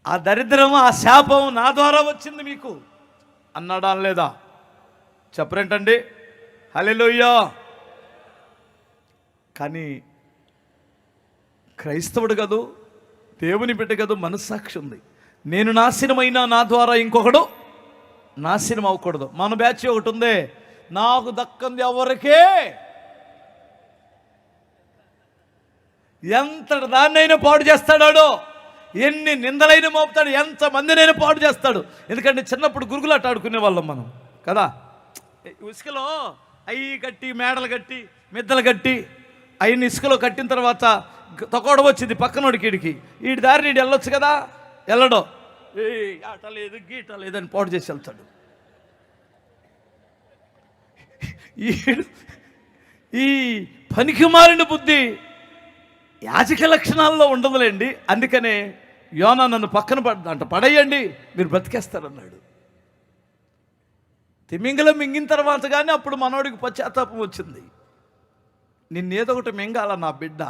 ఆ దరిద్రం, ఆ శాపం నా ద్వారా వచ్చింది మీకు అన్నాడా లేదా? చెప్పరేంటండి? హల్లెలూయా. కానీ క్రైస్తవుడు కదూ, దేవుని బిడ్డ కదూ, మనస్సాక్షి ఉంది. నేను నాశనమైనా నా ద్వారా ఇంకొకడు నాశనం అవ్వకూడదు. మన బ్యాచ్ ఒకటి ఉంది, నాకు దక్కంది ఎవరికే, ఎంత దాన్నైనా పాడు చేస్తాడాడో, ఎన్ని నిందలైనా మోపుతాడు, ఎంత మందినైనా పాడు చేస్తాడు. ఎందుకంటే చిన్నప్పుడు గురుగులాట ఆడుకునే వాళ్ళం మనం కదా. ఇసుకలో అవి కట్టి, మేడలు కట్టి, మిద్దలు కట్టి, అయిన ఇసుకలో కట్టిన తర్వాత తొక్కడం వచ్చింది పక్కనోడికి, ఈడికి ఈడి దారి నీడు వెళ్ళొచ్చు కదా, వెళ్ళడం ఆట లేదు గీట లేదని పాడు చేసి వెళ్తాడు. ఈ పనికి మారిన బుద్ధి యాజక లక్షణాల్లో ఉండదులేండి. అందుకనే యోనా నన్ను పక్కన పడేయండి మీరు బ్రతికేస్తారన్నాడు. తిమింగలం మింగిన తర్వాత కానీ అప్పుడు మనోడికి పశ్చాత్తాపం వచ్చింది. నిన్నేదో ఒకటి మింగాల నా బిడ్డ,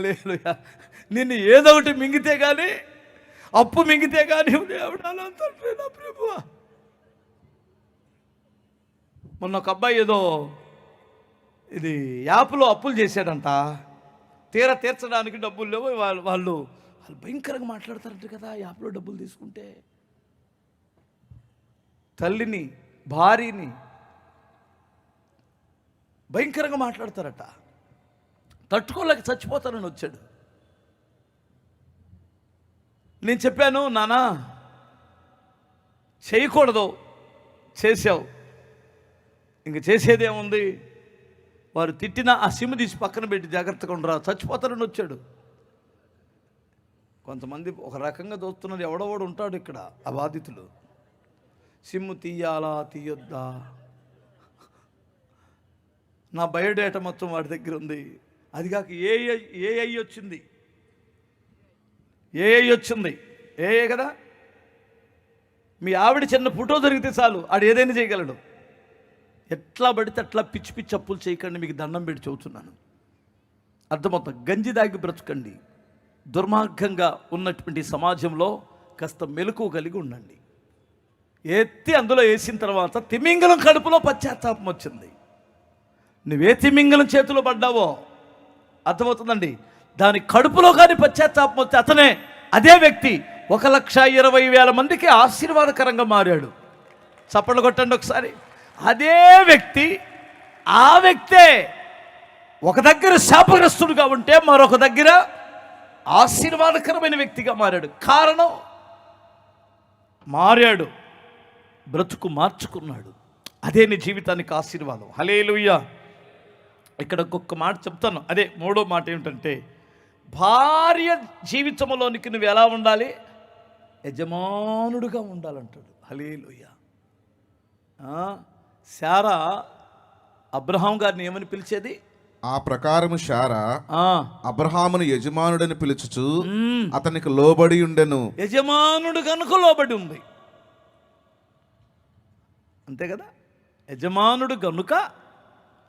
లేదు నిన్ను ఏదో ఒకటి మింగితే కానీ, అప్పు మింగితే కానీ దేవుడా నా తండ్రి నా ప్రభువా. మొన్న ఒక అబ్బాయి ఏదో ఇది యాప్లో అప్పులు చేశాడంట, తీర్చడానికి డబ్బులు లేవు. వాళ్ళు భయంకరంగా మాట్లాడతారంట కదా యాప్లో డబ్బులు తీసుకుంటే. తల్లిని, భార్యని భయంకరంగా మాట్లాడతారట. తట్టుకోలేక చచ్చిపోతానని వచ్చాడు. నేను చెప్పాను, నానా చేయకూడదు, చేసావు, ఇంక చేసేదేముంది, వారు తిట్టిన ఆ సిమ్ తీసి పక్కన పెట్టి జాగ్రత్తగా ఉండరా, చచ్చిపోతారని వచ్చాడు. కొంతమంది ఒక రకంగా చూస్తున్నది, ఎవడోవాడు ఉంటాడు ఇక్కడ ఆ బాధితులు. సిమ్ తీయాలా తీయొద్దా, నా బయోడేటా మొత్తం వాడి దగ్గర ఉంది. అది కాక ఏఐ వచ్చింది, ఏఐ కదా. మీ ఆవిడ చిన్న ఫోటో దొరికితే చాలు ఆడు ఏదైనా చేయగలడు. ఎట్లా పడితే అట్లా పిచ్చి పిచ్చి అప్పులు చేయకండి, మీకు దండం పెట్టి చెబుతున్నాను. అర్థమవుతుంది. గంజి దాగి బ్రతకండి. దుర్మార్గంగా ఉన్నటువంటి సమాజంలో కాస్త మెలకువ కలిగి ఉండండి. ఎత్తి అందులో వేసిన తర్వాత తిమింగలం కడుపులో పశ్చాత్తాపం వచ్చింది. నువ్వే తిమింగలం చేతిలో పడ్డావో అర్థమవుతుందండి, దాని కడుపులో కానీ పశ్చాత్తాపం వస్తే అదే వ్యక్తి 1,20,000 మందికి ఆశీర్వాదకరంగా మారాడు. చప్పట్లు కొట్టండి ఒకసారి. అదే వ్యక్తి, ఆ వ్యక్తే ఒక దగ్గర శాపగ్రస్తుడుగా ఉంటే మరొక దగ్గర ఆశీర్వాదకరమైన వ్యక్తిగా మారాడు. కారణం మారాడు, బ్రతుకు మార్చుకున్నాడు. అదే నీ జీవితానికి ఆశీర్వాదం. హల్లెలూయా. ఇక్కడ ఒక్కొక్క మాట చెప్తాను. అదే మూడో మాట ఏమిటంటే, భార్య జీవితంలోనికి నువ్వు ఎలా ఉండాలి? యజమానుడుగా ఉండాలంటాడు. హల్లెలూయా. శారా అబ్రహాం గారిని ఏమని పిలిచేది?
ఆ ప్రకారము శారా
ఆ,
అబ్రహామును యజమానుడని పిలుచుచు అతనికి లోబడి ఉండెను.
యజమానుడు కనుక లోబడి ఉంది. అంతే కదా, యజమానుడు గనుక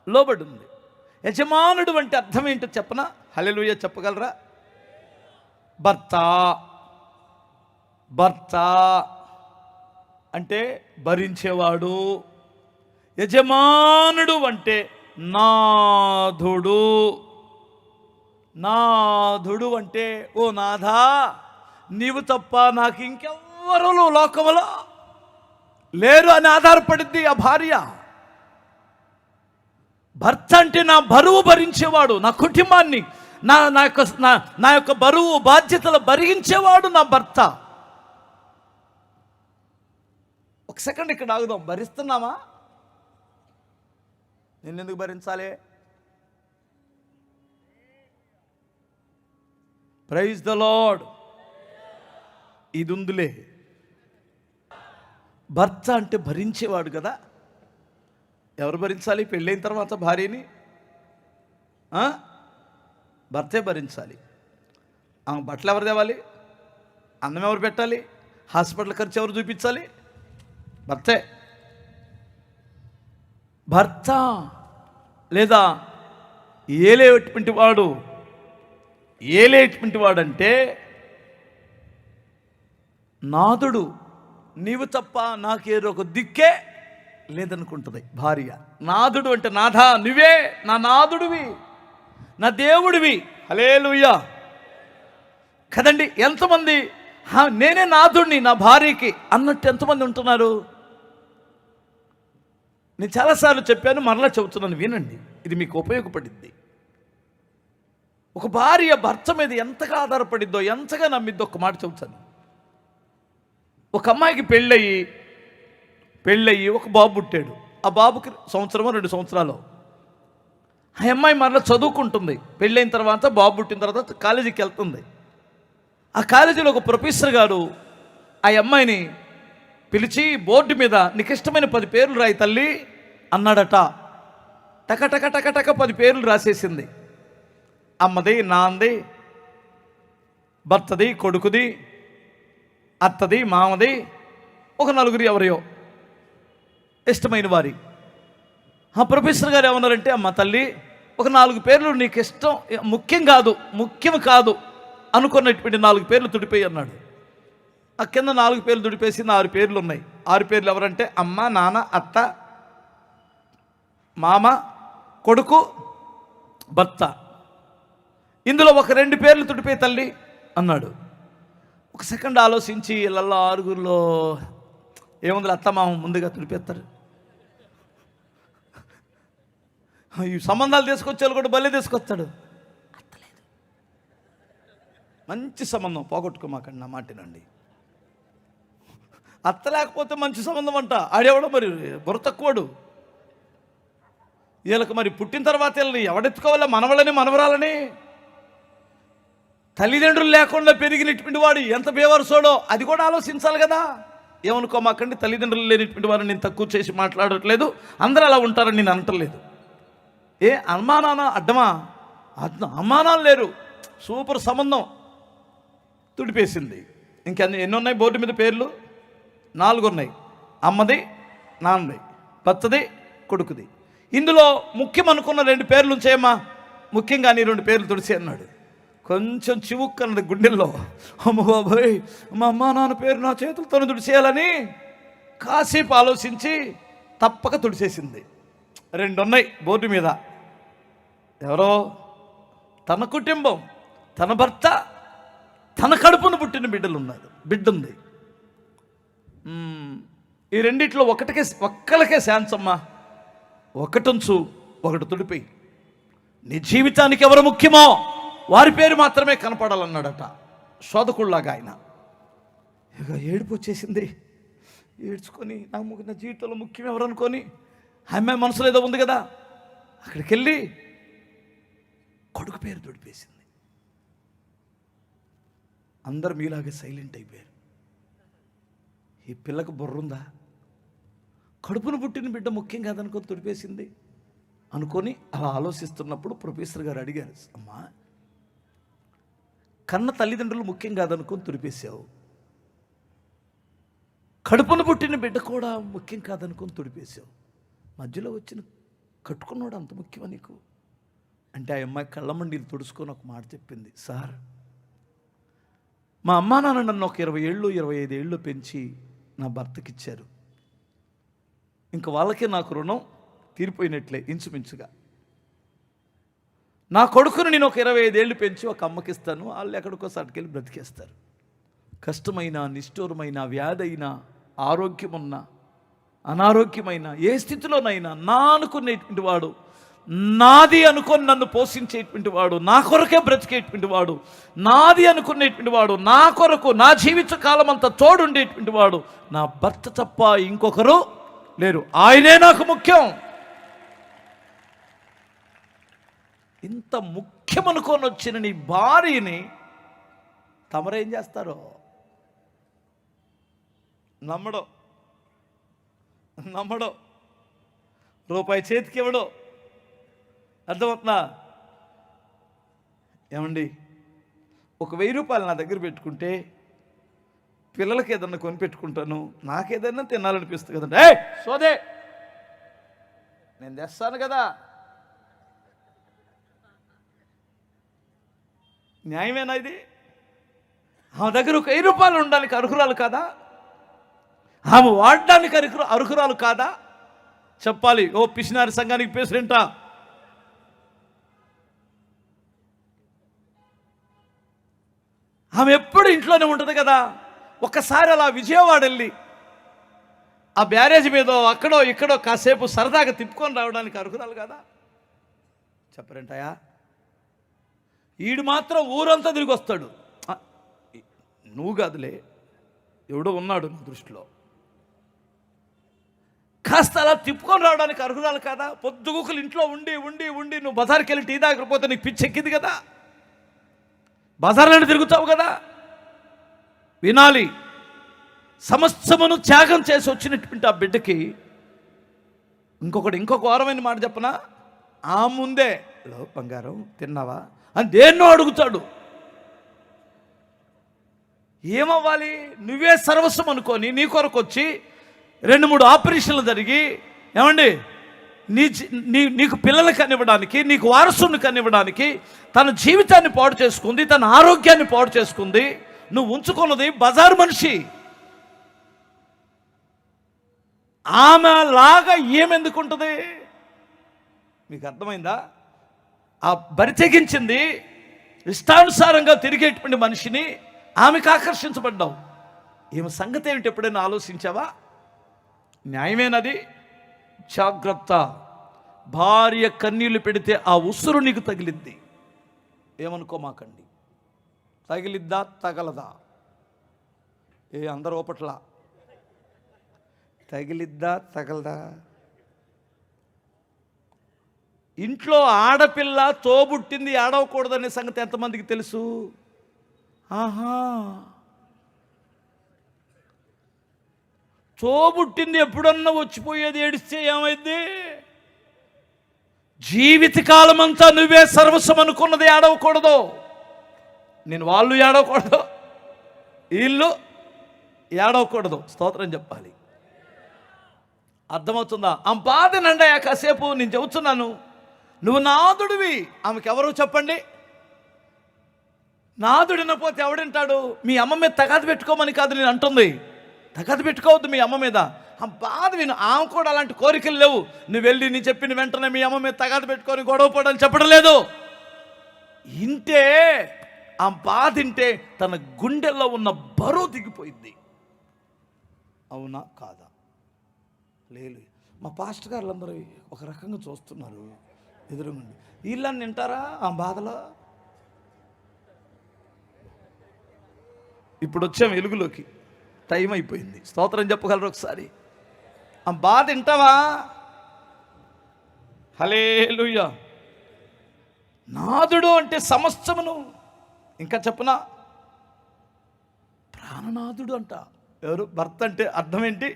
లోబడి ఉంది. యజమానుడు అంటే అర్థం ఏంటో చెప్పనా? హల్లెలూయా చెప్పగలరా? భర్త. భర్త అంటే భరించేవాడు. యజమానుడు అంటే నాథుడు. నాథుడు అంటే ఓ నాథా, నీవు తప్ప నాకు ఇంకెవ్వరు లోకములో లేరు అని ఆధారపడింది ఆ భార్య. భర్త అంటే నా బరువు భరించేవాడు, నా కుటుంబాన్ని నా యొక్క బరువు బాధ్యతలు భరించేవాడు నా భర్త. ఒక సెకండ్ ఇక్కడ ఆగుదాం. భరిస్తున్నామా? నిన్నెందుకు భరించాలి? Praise the Lord. ఇది ఉందిలే. భర్త అంటే భరించేవాడు కదా. ఎవరు భరించాలి పెళ్ళైన తర్వాత భార్యని? భర్తే భరించాలి. ఆమె బట్టలు ఎవరు తేవాలి? అన్నం ఎవరు పెట్టాలి? హాస్పిటల్ ఖర్చు ఎవరు చూపించాలి? భర్తే. భర్త లేదా ఏలేటువంటి వాడు. ఏలేటువంటి వాడంటే నాథుడు. నీవు తప్ప నాకేదో ఒక దిక్కే లేదనుకుంటుంది భార్య. నాథుడు అంటే నాథా నువ్వే నా నాథుడివి, నా దేవుడివి. హల్లెలూయా కదండి. ఎంతమంది నేనే నాథుడిని నా భార్యకి అన్నట్టు ఎంతమంది ఉంటున్నారు? నేను చాలాసార్లు చెప్పాను, మరలా చెబుతున్నాను, వినండి, ఇది మీకు ఉపయోగపడింది. ఒక భార్య భర్త మీద ఎంతగా ఆధారపడిద్దో, ఎంతగా నమ్మిద్దో ఒక మాట చెబుతాను. ఒక అమ్మాయికి పెళ్ళయి ఒక బాబు పుట్టాడు. ఆ బాబుకి 1 సంవత్సరమో 2 సంవత్సరాలు. ఆ అమ్మాయి మరలా చదువుకుంటుంది. పెళ్ళైన తర్వాత బాబు పుట్టిన తర్వాత కాలేజీకి వెళ్తుంది. ఆ కాలేజీలో ఒక ప్రొఫెసర్ గారు ఆ అమ్మాయిని పిలిచి బోర్డు మీద నీకు ఇష్టమైన 10 పేర్లు రాయి తల్లి అన్నాడట. టక టక టక టక 10 పేర్లు రాసేసింది. అమ్మది, నాన్నది, భర్తది, కొడుకుది, అత్తది, మామది, ఒక 4 ఎవరియో ఇష్టమైన వారి. ఆ ప్రొఫెసర్ గారు ఏమన్నారంటే, అమ్మ తల్లి ఒక 4 పేర్లు నీకు ఇష్టం, ముఖ్యం కాదు అనుకున్నటువంటి 4 పేర్లు తుడిపోయి అన్నాడు. ఆ కింద 4 పేర్లు తుడిపేసి 6 పేర్లు ఉన్నాయి. 6 పేర్లు ఎవరంటే అమ్మ, నాన్న, అత్త, మామ, కొడుకు, భర్త. ఇందులో ఒక 2 పేర్లు తుడిపోయి తల్లి అన్నాడు. ఒక సెకండ్ ఆలోచించి ఇళ్ళల్లో 6గురిలో ఏముంది, అత్త మామ ముందుగా తుడిపేస్తారు. ఈ సంబంధాలు తీసుకొచ్చేవాళ్ళు కూడా భలే తీసుకొస్తాడు. అత్తలేదు, మంచి సంబంధం పోగొట్టుకోమాకండి నా మాటనండి. అత్త లేకపోతే మంచి సంబంధం అంట. ఆడేవాడు మరి బుర్ర తక్కువడు. వీళ్ళకి మరి పుట్టిన తర్వాత వీళ్ళని ఎవడెత్తుకోవాలా? మనవలని మనవరాలని. తల్లిదండ్రులు లేకుండా పెరిగినటువంటి వాడు ఎంత బేవరసోడో అది కూడా ఆలోచించాలి కదా. ఏమనుకోమాకండి, తల్లిదండ్రులు లేనిటువంటి వారిని నేను తక్కువ చేసి మాట్లాడట్లేదు. అందరూ అలా ఉంటారని నేను అనట్లేదు. అమ్మానాన్న అడ్డమా? అమ్మానాన్న లేరు, సూపర్ సంబంధం తుడిపేసింది. ఎన్ని ఉన్నాయి బోర్డు మీద పేర్లు? 4 ఉన్నాయి. అమ్మది, నాన్నది, భర్తది, కొడుకుది. ఇందులో ముఖ్యం అనుకున్న 2 పేర్లు ఉంచేయమ్మా, ముఖ్యంగా నీ 2 పేర్లు తుడిసి అన్నాడు. కొంచెం చివుక్కన్నది గుండెల్లో. అమ్మ బాబాయ్, మా అమ్మ నాన్న పేరు నా చేతులతోనే తుడిచేయాలని కాసేపు ఆలోచించి తప్పక తుడిచేసింది. 2 ఉన్నాయి బోర్డు మీద. ఎవరో తన కుటుంబం, తన భర్త, తన కడుపున పుట్టిన బిడ్డ ఉంది. ఈ రెండిట్లో ఒక్కలకే శాంతమ్మా, ఒకటుంచు, ఒకటి తుడిపోయి. నీ జీవితానికి ఎవరు ముఖ్యమో వారి పేరు మాత్రమే కనపడాలన్నాడట శోధకుళ్ళలాగా ఆయన. ఇక ఏడుపు వచ్చేసింది. ఏడ్చుకొని నా జీవితంలో ముఖ్యం ఎవరు అనుకొని అమ్మాయి మనసులో ఏదో ఉంది కదా, అక్కడికి వెళ్ళి కొడుకు పేరు తుడిపేసింది. అందరు మీలాగే సైలెంట్ అయిపోయారు. ఈ పిల్లకు బుర్రుందా? కడుపును పుట్టిన బిడ్డ ముఖ్యం కాదనుకో తుడిపేసింది. అనుకొని అలా ఆలోచిస్తున్నప్పుడు ప్రొఫెసర్ గారు అడిగారు, అమ్మా కన్న తల్లిదండ్రులు ముఖ్యం కాదనుకొని తుడిపేశావు, కడుపును పుట్టిన బిడ్డ కూడా ముఖ్యం కాదనుకొని తుడిపేశావు, మధ్యలో వచ్చిన కట్టుకున్నాడు అంత ముఖ్యమా నీకు అంటే ఆ అమ్మాయి కళ్ళ మండీలు తుడుచుకొని ఒక మాట చెప్పింది, సార్ మా అమ్మా నాన్న నన్ను ఒక 20 ఏళ్ళు 25 ఏళ్ళు పెంచి నా భర్తకిచ్చారు, ఇంక వాళ్ళకే నాకు రుణం తీరిపోయినట్లే ఇంచుమించుగా. నా కొడుకును నేను ఒక 25 ఏళ్ళు పెంచి ఒక అమ్మకిస్తాను, వాళ్ళు ఎక్కడికో సటుకెళ్ళి బ్రతికేస్తారు. కష్టమైన, నిష్ఠూరమైన, వ్యాధైనా, ఆరోగ్యమున్నా, అనారోగ్యమైన, ఏ స్థితిలోనైనా నా అనుకునేటువంటి వాడు, నాది అనుకొని నన్ను పోషించేటువంటి వాడు, నా కొరకే బ్రతికేటువంటి వాడు, నాది అనుకునేటువంటి వాడు, నా కొరకు నా జీవిత కాలం అంతా తోడుండేటువంటి వాడు నా భర్త తప్ప ఇంకొకరు లేరు, ఆయనే నాకు ముఖ్యం. ఇంత ముఖ్యమనుకొని వచ్చిన నీ భార్యని తమరేం చేస్తారో నమ్మడో రూపాయి చేతికి ఇవ్వడో. అర్థమవుతుందా? ఏమండి, ఒక 1000 రూపాయలు నా దగ్గర పెట్టుకుంటే పిల్లలకి ఏదన్నా కొనిపెట్టుకుంటాను, నాకేదన్నా తినాలనిపిస్తుంది కదండి. సోదే నేను తెస్తాను కదా, న్యాయమేనా ఇది? ఆమె దగ్గర ఒక 1000 రూపాయలు ఉండడానికి అర్హురాలు కాదా? ఆమె వాడడానికి అర్హురాలు కాదా? చెప్పాలి. ఓ పిసినారి సంఘానికి ప్రెసిడెంటా? ఆమె ఎప్పుడు ఇంట్లోనే ఉంటుంది కదా. ఒక్కసారి అలా విజయవాడ వెళ్ళి ఆ బ్యారేజ్ మీదో అక్కడో ఇక్కడో కాసేపు సరదాగా తిప్పుకొని రావడానికి అర్హురాలు కదా? చెప్పరంటాయా? ఈడు మాత్రం ఊరంతా తిరిగి వస్తాడు. నువ్వు కాదులే, ఎవడో ఉన్నాడు నా దృష్టిలో. కాస్త అలా తిప్పుకొని రావడానికి అర్హురాలు కాదా? పొద్దుగుకులు ఇంట్లో ఉండి ఉండి ఉండి నువ్వు బజార్కి వెళ్ళి టీ తాగకపోతే నీకు పిచ్చెక్కింది కదా, బజార్లను తిరుగుతావు కదా. వినాలి, సమస్తమును త్యాగం చేసి వచ్చినటువంటి ఆ బిడ్డకి ఇంకొక వారమైన మాట చెప్పనా? ఆ ముందే బంగారం తిన్నావా అని దేన్నో అడుగుతాడు. ఏమవ్వాలి? నువ్వే సర్వస్వం అనుకొని నీ కొరకు వచ్చి 2-3 ఆపరేషన్లు జరిగి, ఏమండి, నీకు పిల్లలు కనివ్వడానికి, నీకు వారసుని కనివ్వడానికి తన జీవితాన్ని పాడు చేసుకుంది, తన ఆరోగ్యాన్ని పాడు చేసుకుంది. నువ్వు ఉంచుకున్నది బజారు మనిషి. ఆమె లాగా ఏమెందుకుంటుంది? మీకు అర్థమైందా? ఆ బరితెగించింది ఇష్టానుసారంగా తిరిగేటువంటి మనిషిని ఆమెకు ఆకర్షించబడ్డావు. ఈమె సంగతి ఏమిటి ఎప్పుడైనా ఆలోచించావా? న్యాయమేనది? జాగ్రత్త. భార్య కన్నీళ్లు పెడితే ఆ ఉసురు నీకు తగిలిద్ది. ఏమనుకోమాకండి. తగిలిద్దా తగలదా? అందరూ ఓపట్ల తగిలిద్దా తగలదా? ఇంట్లో ఆడపిల్ల తోబుట్టింది ఏడవకూడదనే సంగతి ఎంతమందికి తెలుసు? ఆహా, తోబుట్టింది ఎప్పుడన్నా వచ్చిపోయేది ఏడిస్తే ఏమైంది? జీవితకాలం అంతా నువ్వే సర్వస్వం అనుకున్నది ఏడవకూడదు. వాళ్ళు ఏడవకూడదు, వీళ్ళు ఏడవకూడదు. స్తోత్రం చెప్పాలి. అర్థమవుతుందా? ఆ బాధనండి కాసేపు నేను చెబుతున్నాను. నువ్వు నాదుడివి. ఆమెకి ఎవరు చెప్పండి? నాదుడినపోతే ఎవడింటాడు? మీ అమ్మ మీద తగాదు పెట్టుకోమని కాదు నేను అంటుంది. తగాదు పెట్టుకోవద్దు మీ అమ్మ మీద. ఆ బాధ విను. ఆమె కూడా అలాంటి కోరికలు లేవు. నువ్వు వెళ్ళి నీ చెప్పిన వెంటనే మీ అమ్మ మీద తగాదు పెట్టుకొని గొడవ పడని చెప్పడం లేదు. ఇంటే ఆ బాధ ఇంటే తన గుండెల్లో ఉన్న బరువు దిగిపోయింది. అవునా కాదా? లేదు. మా పాస్టర్ గారులు అందరూ ఒక రకంగా చూస్తున్నారు ఎదురుగుండి. వీళ్ళని వింటారా ఆ బాధలో? ఇప్పుడు వచ్చాం వెలుగులోకి. టైం అయిపోయింది. స్తోత్రం చెప్పగలరు ఒకసారి? ఆ బాధ వింటావా? హల్లెలూయా. నాదుడు అంటే సమస్తమును. ఇంకా చెప్పనా? ప్రాణనాథుడు అంట. ఎవరు? భర్త అంటే అర్థం ఏంటి?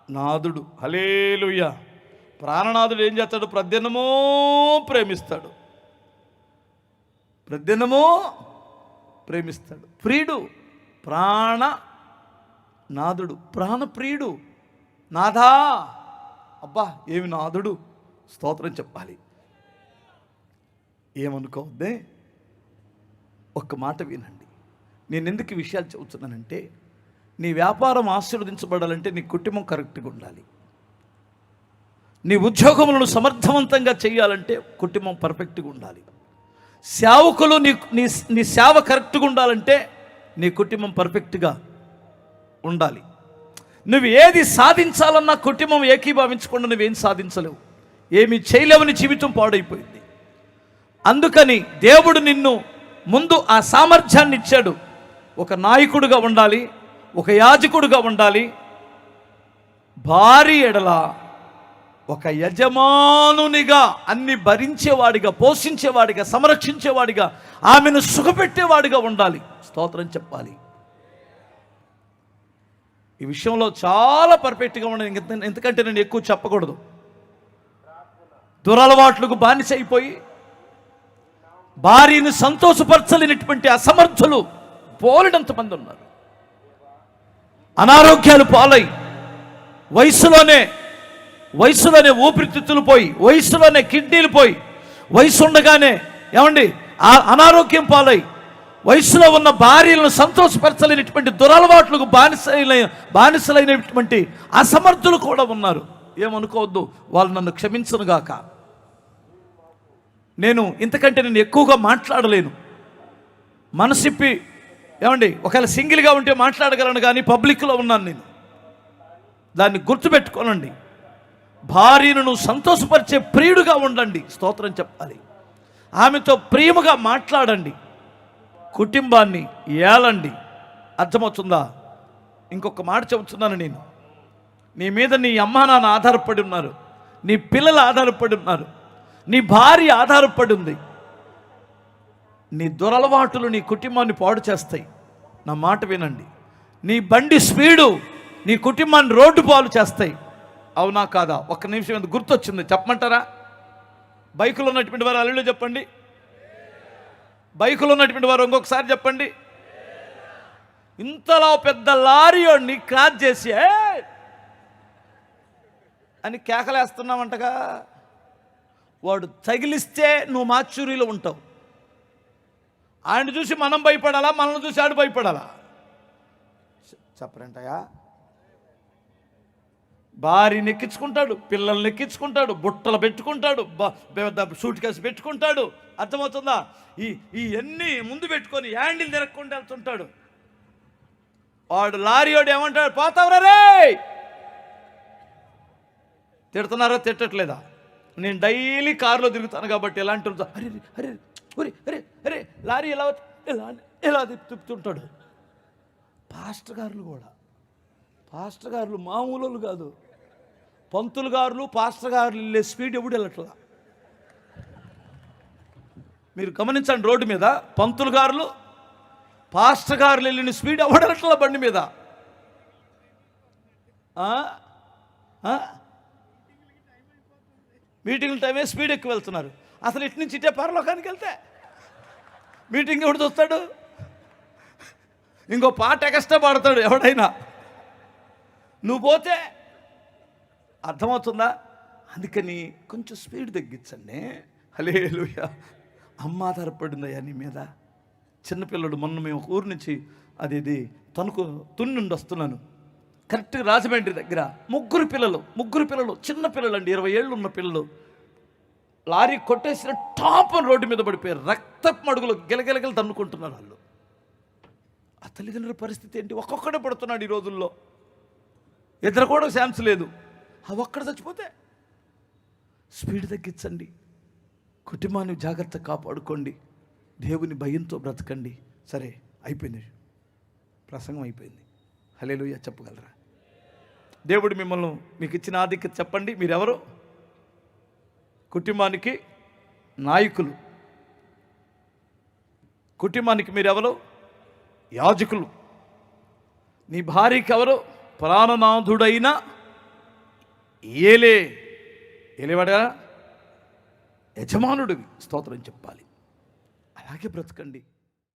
నాథుడు. హల్లెలూయా. ప్రాణనాథుడు ఏం చేస్తాడు? ప్రతిదినమూ ప్రేమిస్తాడు, ప్రతిదినమూ ప్రేమిస్తాడు. ప్రియుడు, ప్రాణనాథుడు, ప్రాణప్రియుడు. నాథా, అబ్బా ఏమి నాథుడు, స్తోత్రం చెప్పాలి. ఏమనుకోవద్దే, ఒక్క మాట వినండి. నేను ఎందుకు ఈ విషయాలు చెబుతున్నానంటే, నీ వ్యాపారం ఆశీర్వదించబడాలంటే నీ కుటుంబం కరెక్ట్గా ఉండాలి. నీ ఉద్యోగములను సమర్థవంతంగా చేయాలంటే కుటుంబం పర్ఫెక్ట్గా ఉండాలి. సేవకులు నీ సేవ కరెక్ట్గా ఉండాలంటే నీ కుటుంబం పర్ఫెక్ట్గా ఉండాలి. నువ్వు ఏది సాధించాలన్నా కుటుంబం ఏకీభావించకుండా నువ్వేం సాధించలేవు, ఏమీ చేయలేవని జీవితం పాడైపోయింది. అందుకని దేవుడు నిన్ను ముందు ఆ సామర్థ్యాన్ని ఇచ్చాడు. ఒక నాయకుడిగా ఉండాలి, ఒక యాజకుడిగా ఉండాలి. భారీ ఎడల ఒక యజమానునిగా అన్ని భరించేవాడిగా, పోషించేవాడిగా, సంరక్షించేవాడిగా, ఆమెను సుఖపెట్టేవాడిగా ఉండాలి. స్తోత్రం చెప్పాలి. ఈ విషయంలో చాలా పర్ఫెక్ట్గా ఉండాలి. ఎందుకంటే నేను ఎక్కువ చెప్పకూడదు. దురలవాట్లకు బానిస అయిపోయి భార్యను సంతోషపరచలేనటువంటి అసమర్థులు బోలెడంతమంది ఉన్నారు. అనారోగ్యాలు పాలై వయసులోనే ఊపిరితిత్తులు పోయి, వయసులోనే కిడ్నీలు పోయి, వయసు ఉండగానే ఏమండి అనారోగ్యం పాలై వయసులో ఉన్న భార్యలను సంతోషపరచలేనటువంటి దురలవాట్లకు బానిసలైనటువంటి అసమర్థులు కూడా ఉన్నారు. ఏమనుకోవద్దు, వాళ్ళు నన్ను క్షమించనుగాక. నేను ఎక్కువగా మాట్లాడలేను. మనసిప్పి ఏమండి ఒకవేళ సింగిల్గా ఉంటే మాట్లాడగలను, కానీ పబ్లిక్లో ఉన్నాను నేను. దాన్ని గుర్తుపెట్టుకోనండి. భార్యను సంతోషపరిచే ప్రియుడుగా ఉండండి. స్తోత్రం చెప్పాలి. ఆమెతో ప్రేమగా మాట్లాడండి, కుటుంబాన్ని ఏలండి. అర్థమవుతుందా? ఇంకొక మాట చెబుతున్నాను నేను. నీ మీద నీ అమ్మా నాన్న ఆధారపడి ఉన్నారు, నీ పిల్లలు ఆధారపడి ఉన్నారు, నీ భార్య ఆధారపడి ఉంది. నీ దురలవాటులు నీ కుటుంబాన్ని పాడు చేస్తాయి. నా మాట వినండి. నీ బండి స్పీడు నీ కుటుంబాన్ని రోడ్డు పాలు చేస్తాయి. అవునా కాదా? ఒక్క నిమిషం ఎందుకు గుర్తొచ్చింది, చెప్పమంటారా? బైకులో ఉన్నటువంటి వారు అల్లుళ్ళు చెప్పండి. బైకులో ఉన్నటువంటి వారు ఇంకొకసారి చెప్పండి. ఇంతలో పెద్ద లారీని క్రాస్ చేసి అని కేకలేస్తున్నామంటగా, వాడు తగిలిస్తే నువ్వు మాచూరిలో ఉంటావు. ఆయన చూసి మనం భయపడాలా, మనల్ని చూసి ఆడు భయపడాలా? చెప్పరంటయా. భార్యని ఎక్కించుకుంటాడు, పిల్లల్ని ఎక్కించుకుంటాడు, బుట్టలు పెట్టుకుంటాడు, సూట్ కేసు పెట్టుకుంటాడు. అర్థమవుతుందా? ఇవన్నీ ముందు పెట్టుకొని హ్యాండిల్ తిరగకుండా వెళ్తుంటాడు. వాడు లారీ వాడు ఏమంటాడు? పోతావురా రే. తిడుతున్నారా తిట్టట్లేదా? నేను డైలీ కారులో తిరుగుతాను కాబట్టి ఎలాంటి అరే అరే అరే అరే అరే లారీ ఎలా తిప్పుతుంటాడు. పాస్టర్ గారులు మామూలు కాదు. పంతులు గారులు పాస్టర్ గారులు వెళ్ళే స్పీడ్ ఎప్పుడు వెళ్ళట్లా. మీరు గమనించండి, రోడ్డు మీద పంతులు గారులు పాస్టర్ గారులు వెళ్ళిన స్పీడ్ ఎవడట్లా బండి మీద. మీటింగ్ టైమే స్పీడ్ ఎక్కువ వెళ్తున్నారు. అసలు ఇటు నుంచి ఇటే పరలోకానికి వెళ్తే మీటింగ్ ఎవడు చూస్తాడు? ఇంకో పాట ఎక్స్ట్రా పాడతాడు ఎవడైనా. నువ్వు పోతే అర్థమవుతుందా? అందుకని కొంచెం స్పీడ్ తగ్గించండి. హల్లెలూయా. అమ్మ ఆధారపడిందయ్యా నీ మీద. చిన్నపిల్లడు మొన్న మేము ఒక ఊరు నుంచి అది తున్నుండి వస్తున్నాను. కరెక్ట్గా రాజమండ్రి దగ్గర ముగ్గురు పిల్లలు చిన్న పిల్లలు అండి, 20 ఏళ్ళు ఉన్న పిల్లలు. లారీ కొట్టేసిన టాప్ రోడ్డు మీద పడిపోయారు. రక్తపు మడుగులు గిలగిలగలు తన్నుకుంటున్నారు వాళ్ళు. ఆ తల్లిదండ్రుల పరిస్థితి ఏంటి? ఒక్కొక్కడే పడుతున్నాడు ఈ రోజుల్లో. ఇద్దరు కూడా ఛాన్స్ లేదు. ఆ ఒక్కడ చచ్చిపోతే స్పీడ్ తగ్గించండి. కుటుంబాన్ని జాగ్రత్తగా కాపాడుకోండి. దేవుని భయంతో బ్రతకండి. సరే, అయిపోయింది, ప్రసంగం అయిపోయింది. హల్లెలూయా చెప్పగలరా? దేవుడు మిమ్మల్ని మీకు ఇచ్చిన ఆధిక్యత చెప్పండి. మీరెవరు? కుటుంబానికి నాయకులు. కుటుంబానికి మీరెవరు? యాజకులు. నీ భార్యకి ఎవరు? ప్రాణనాథుడైన ఏలేవాడా యజమానుడివి స్తోత్రం చెప్పాలి. అలాగే బ్రతకండి.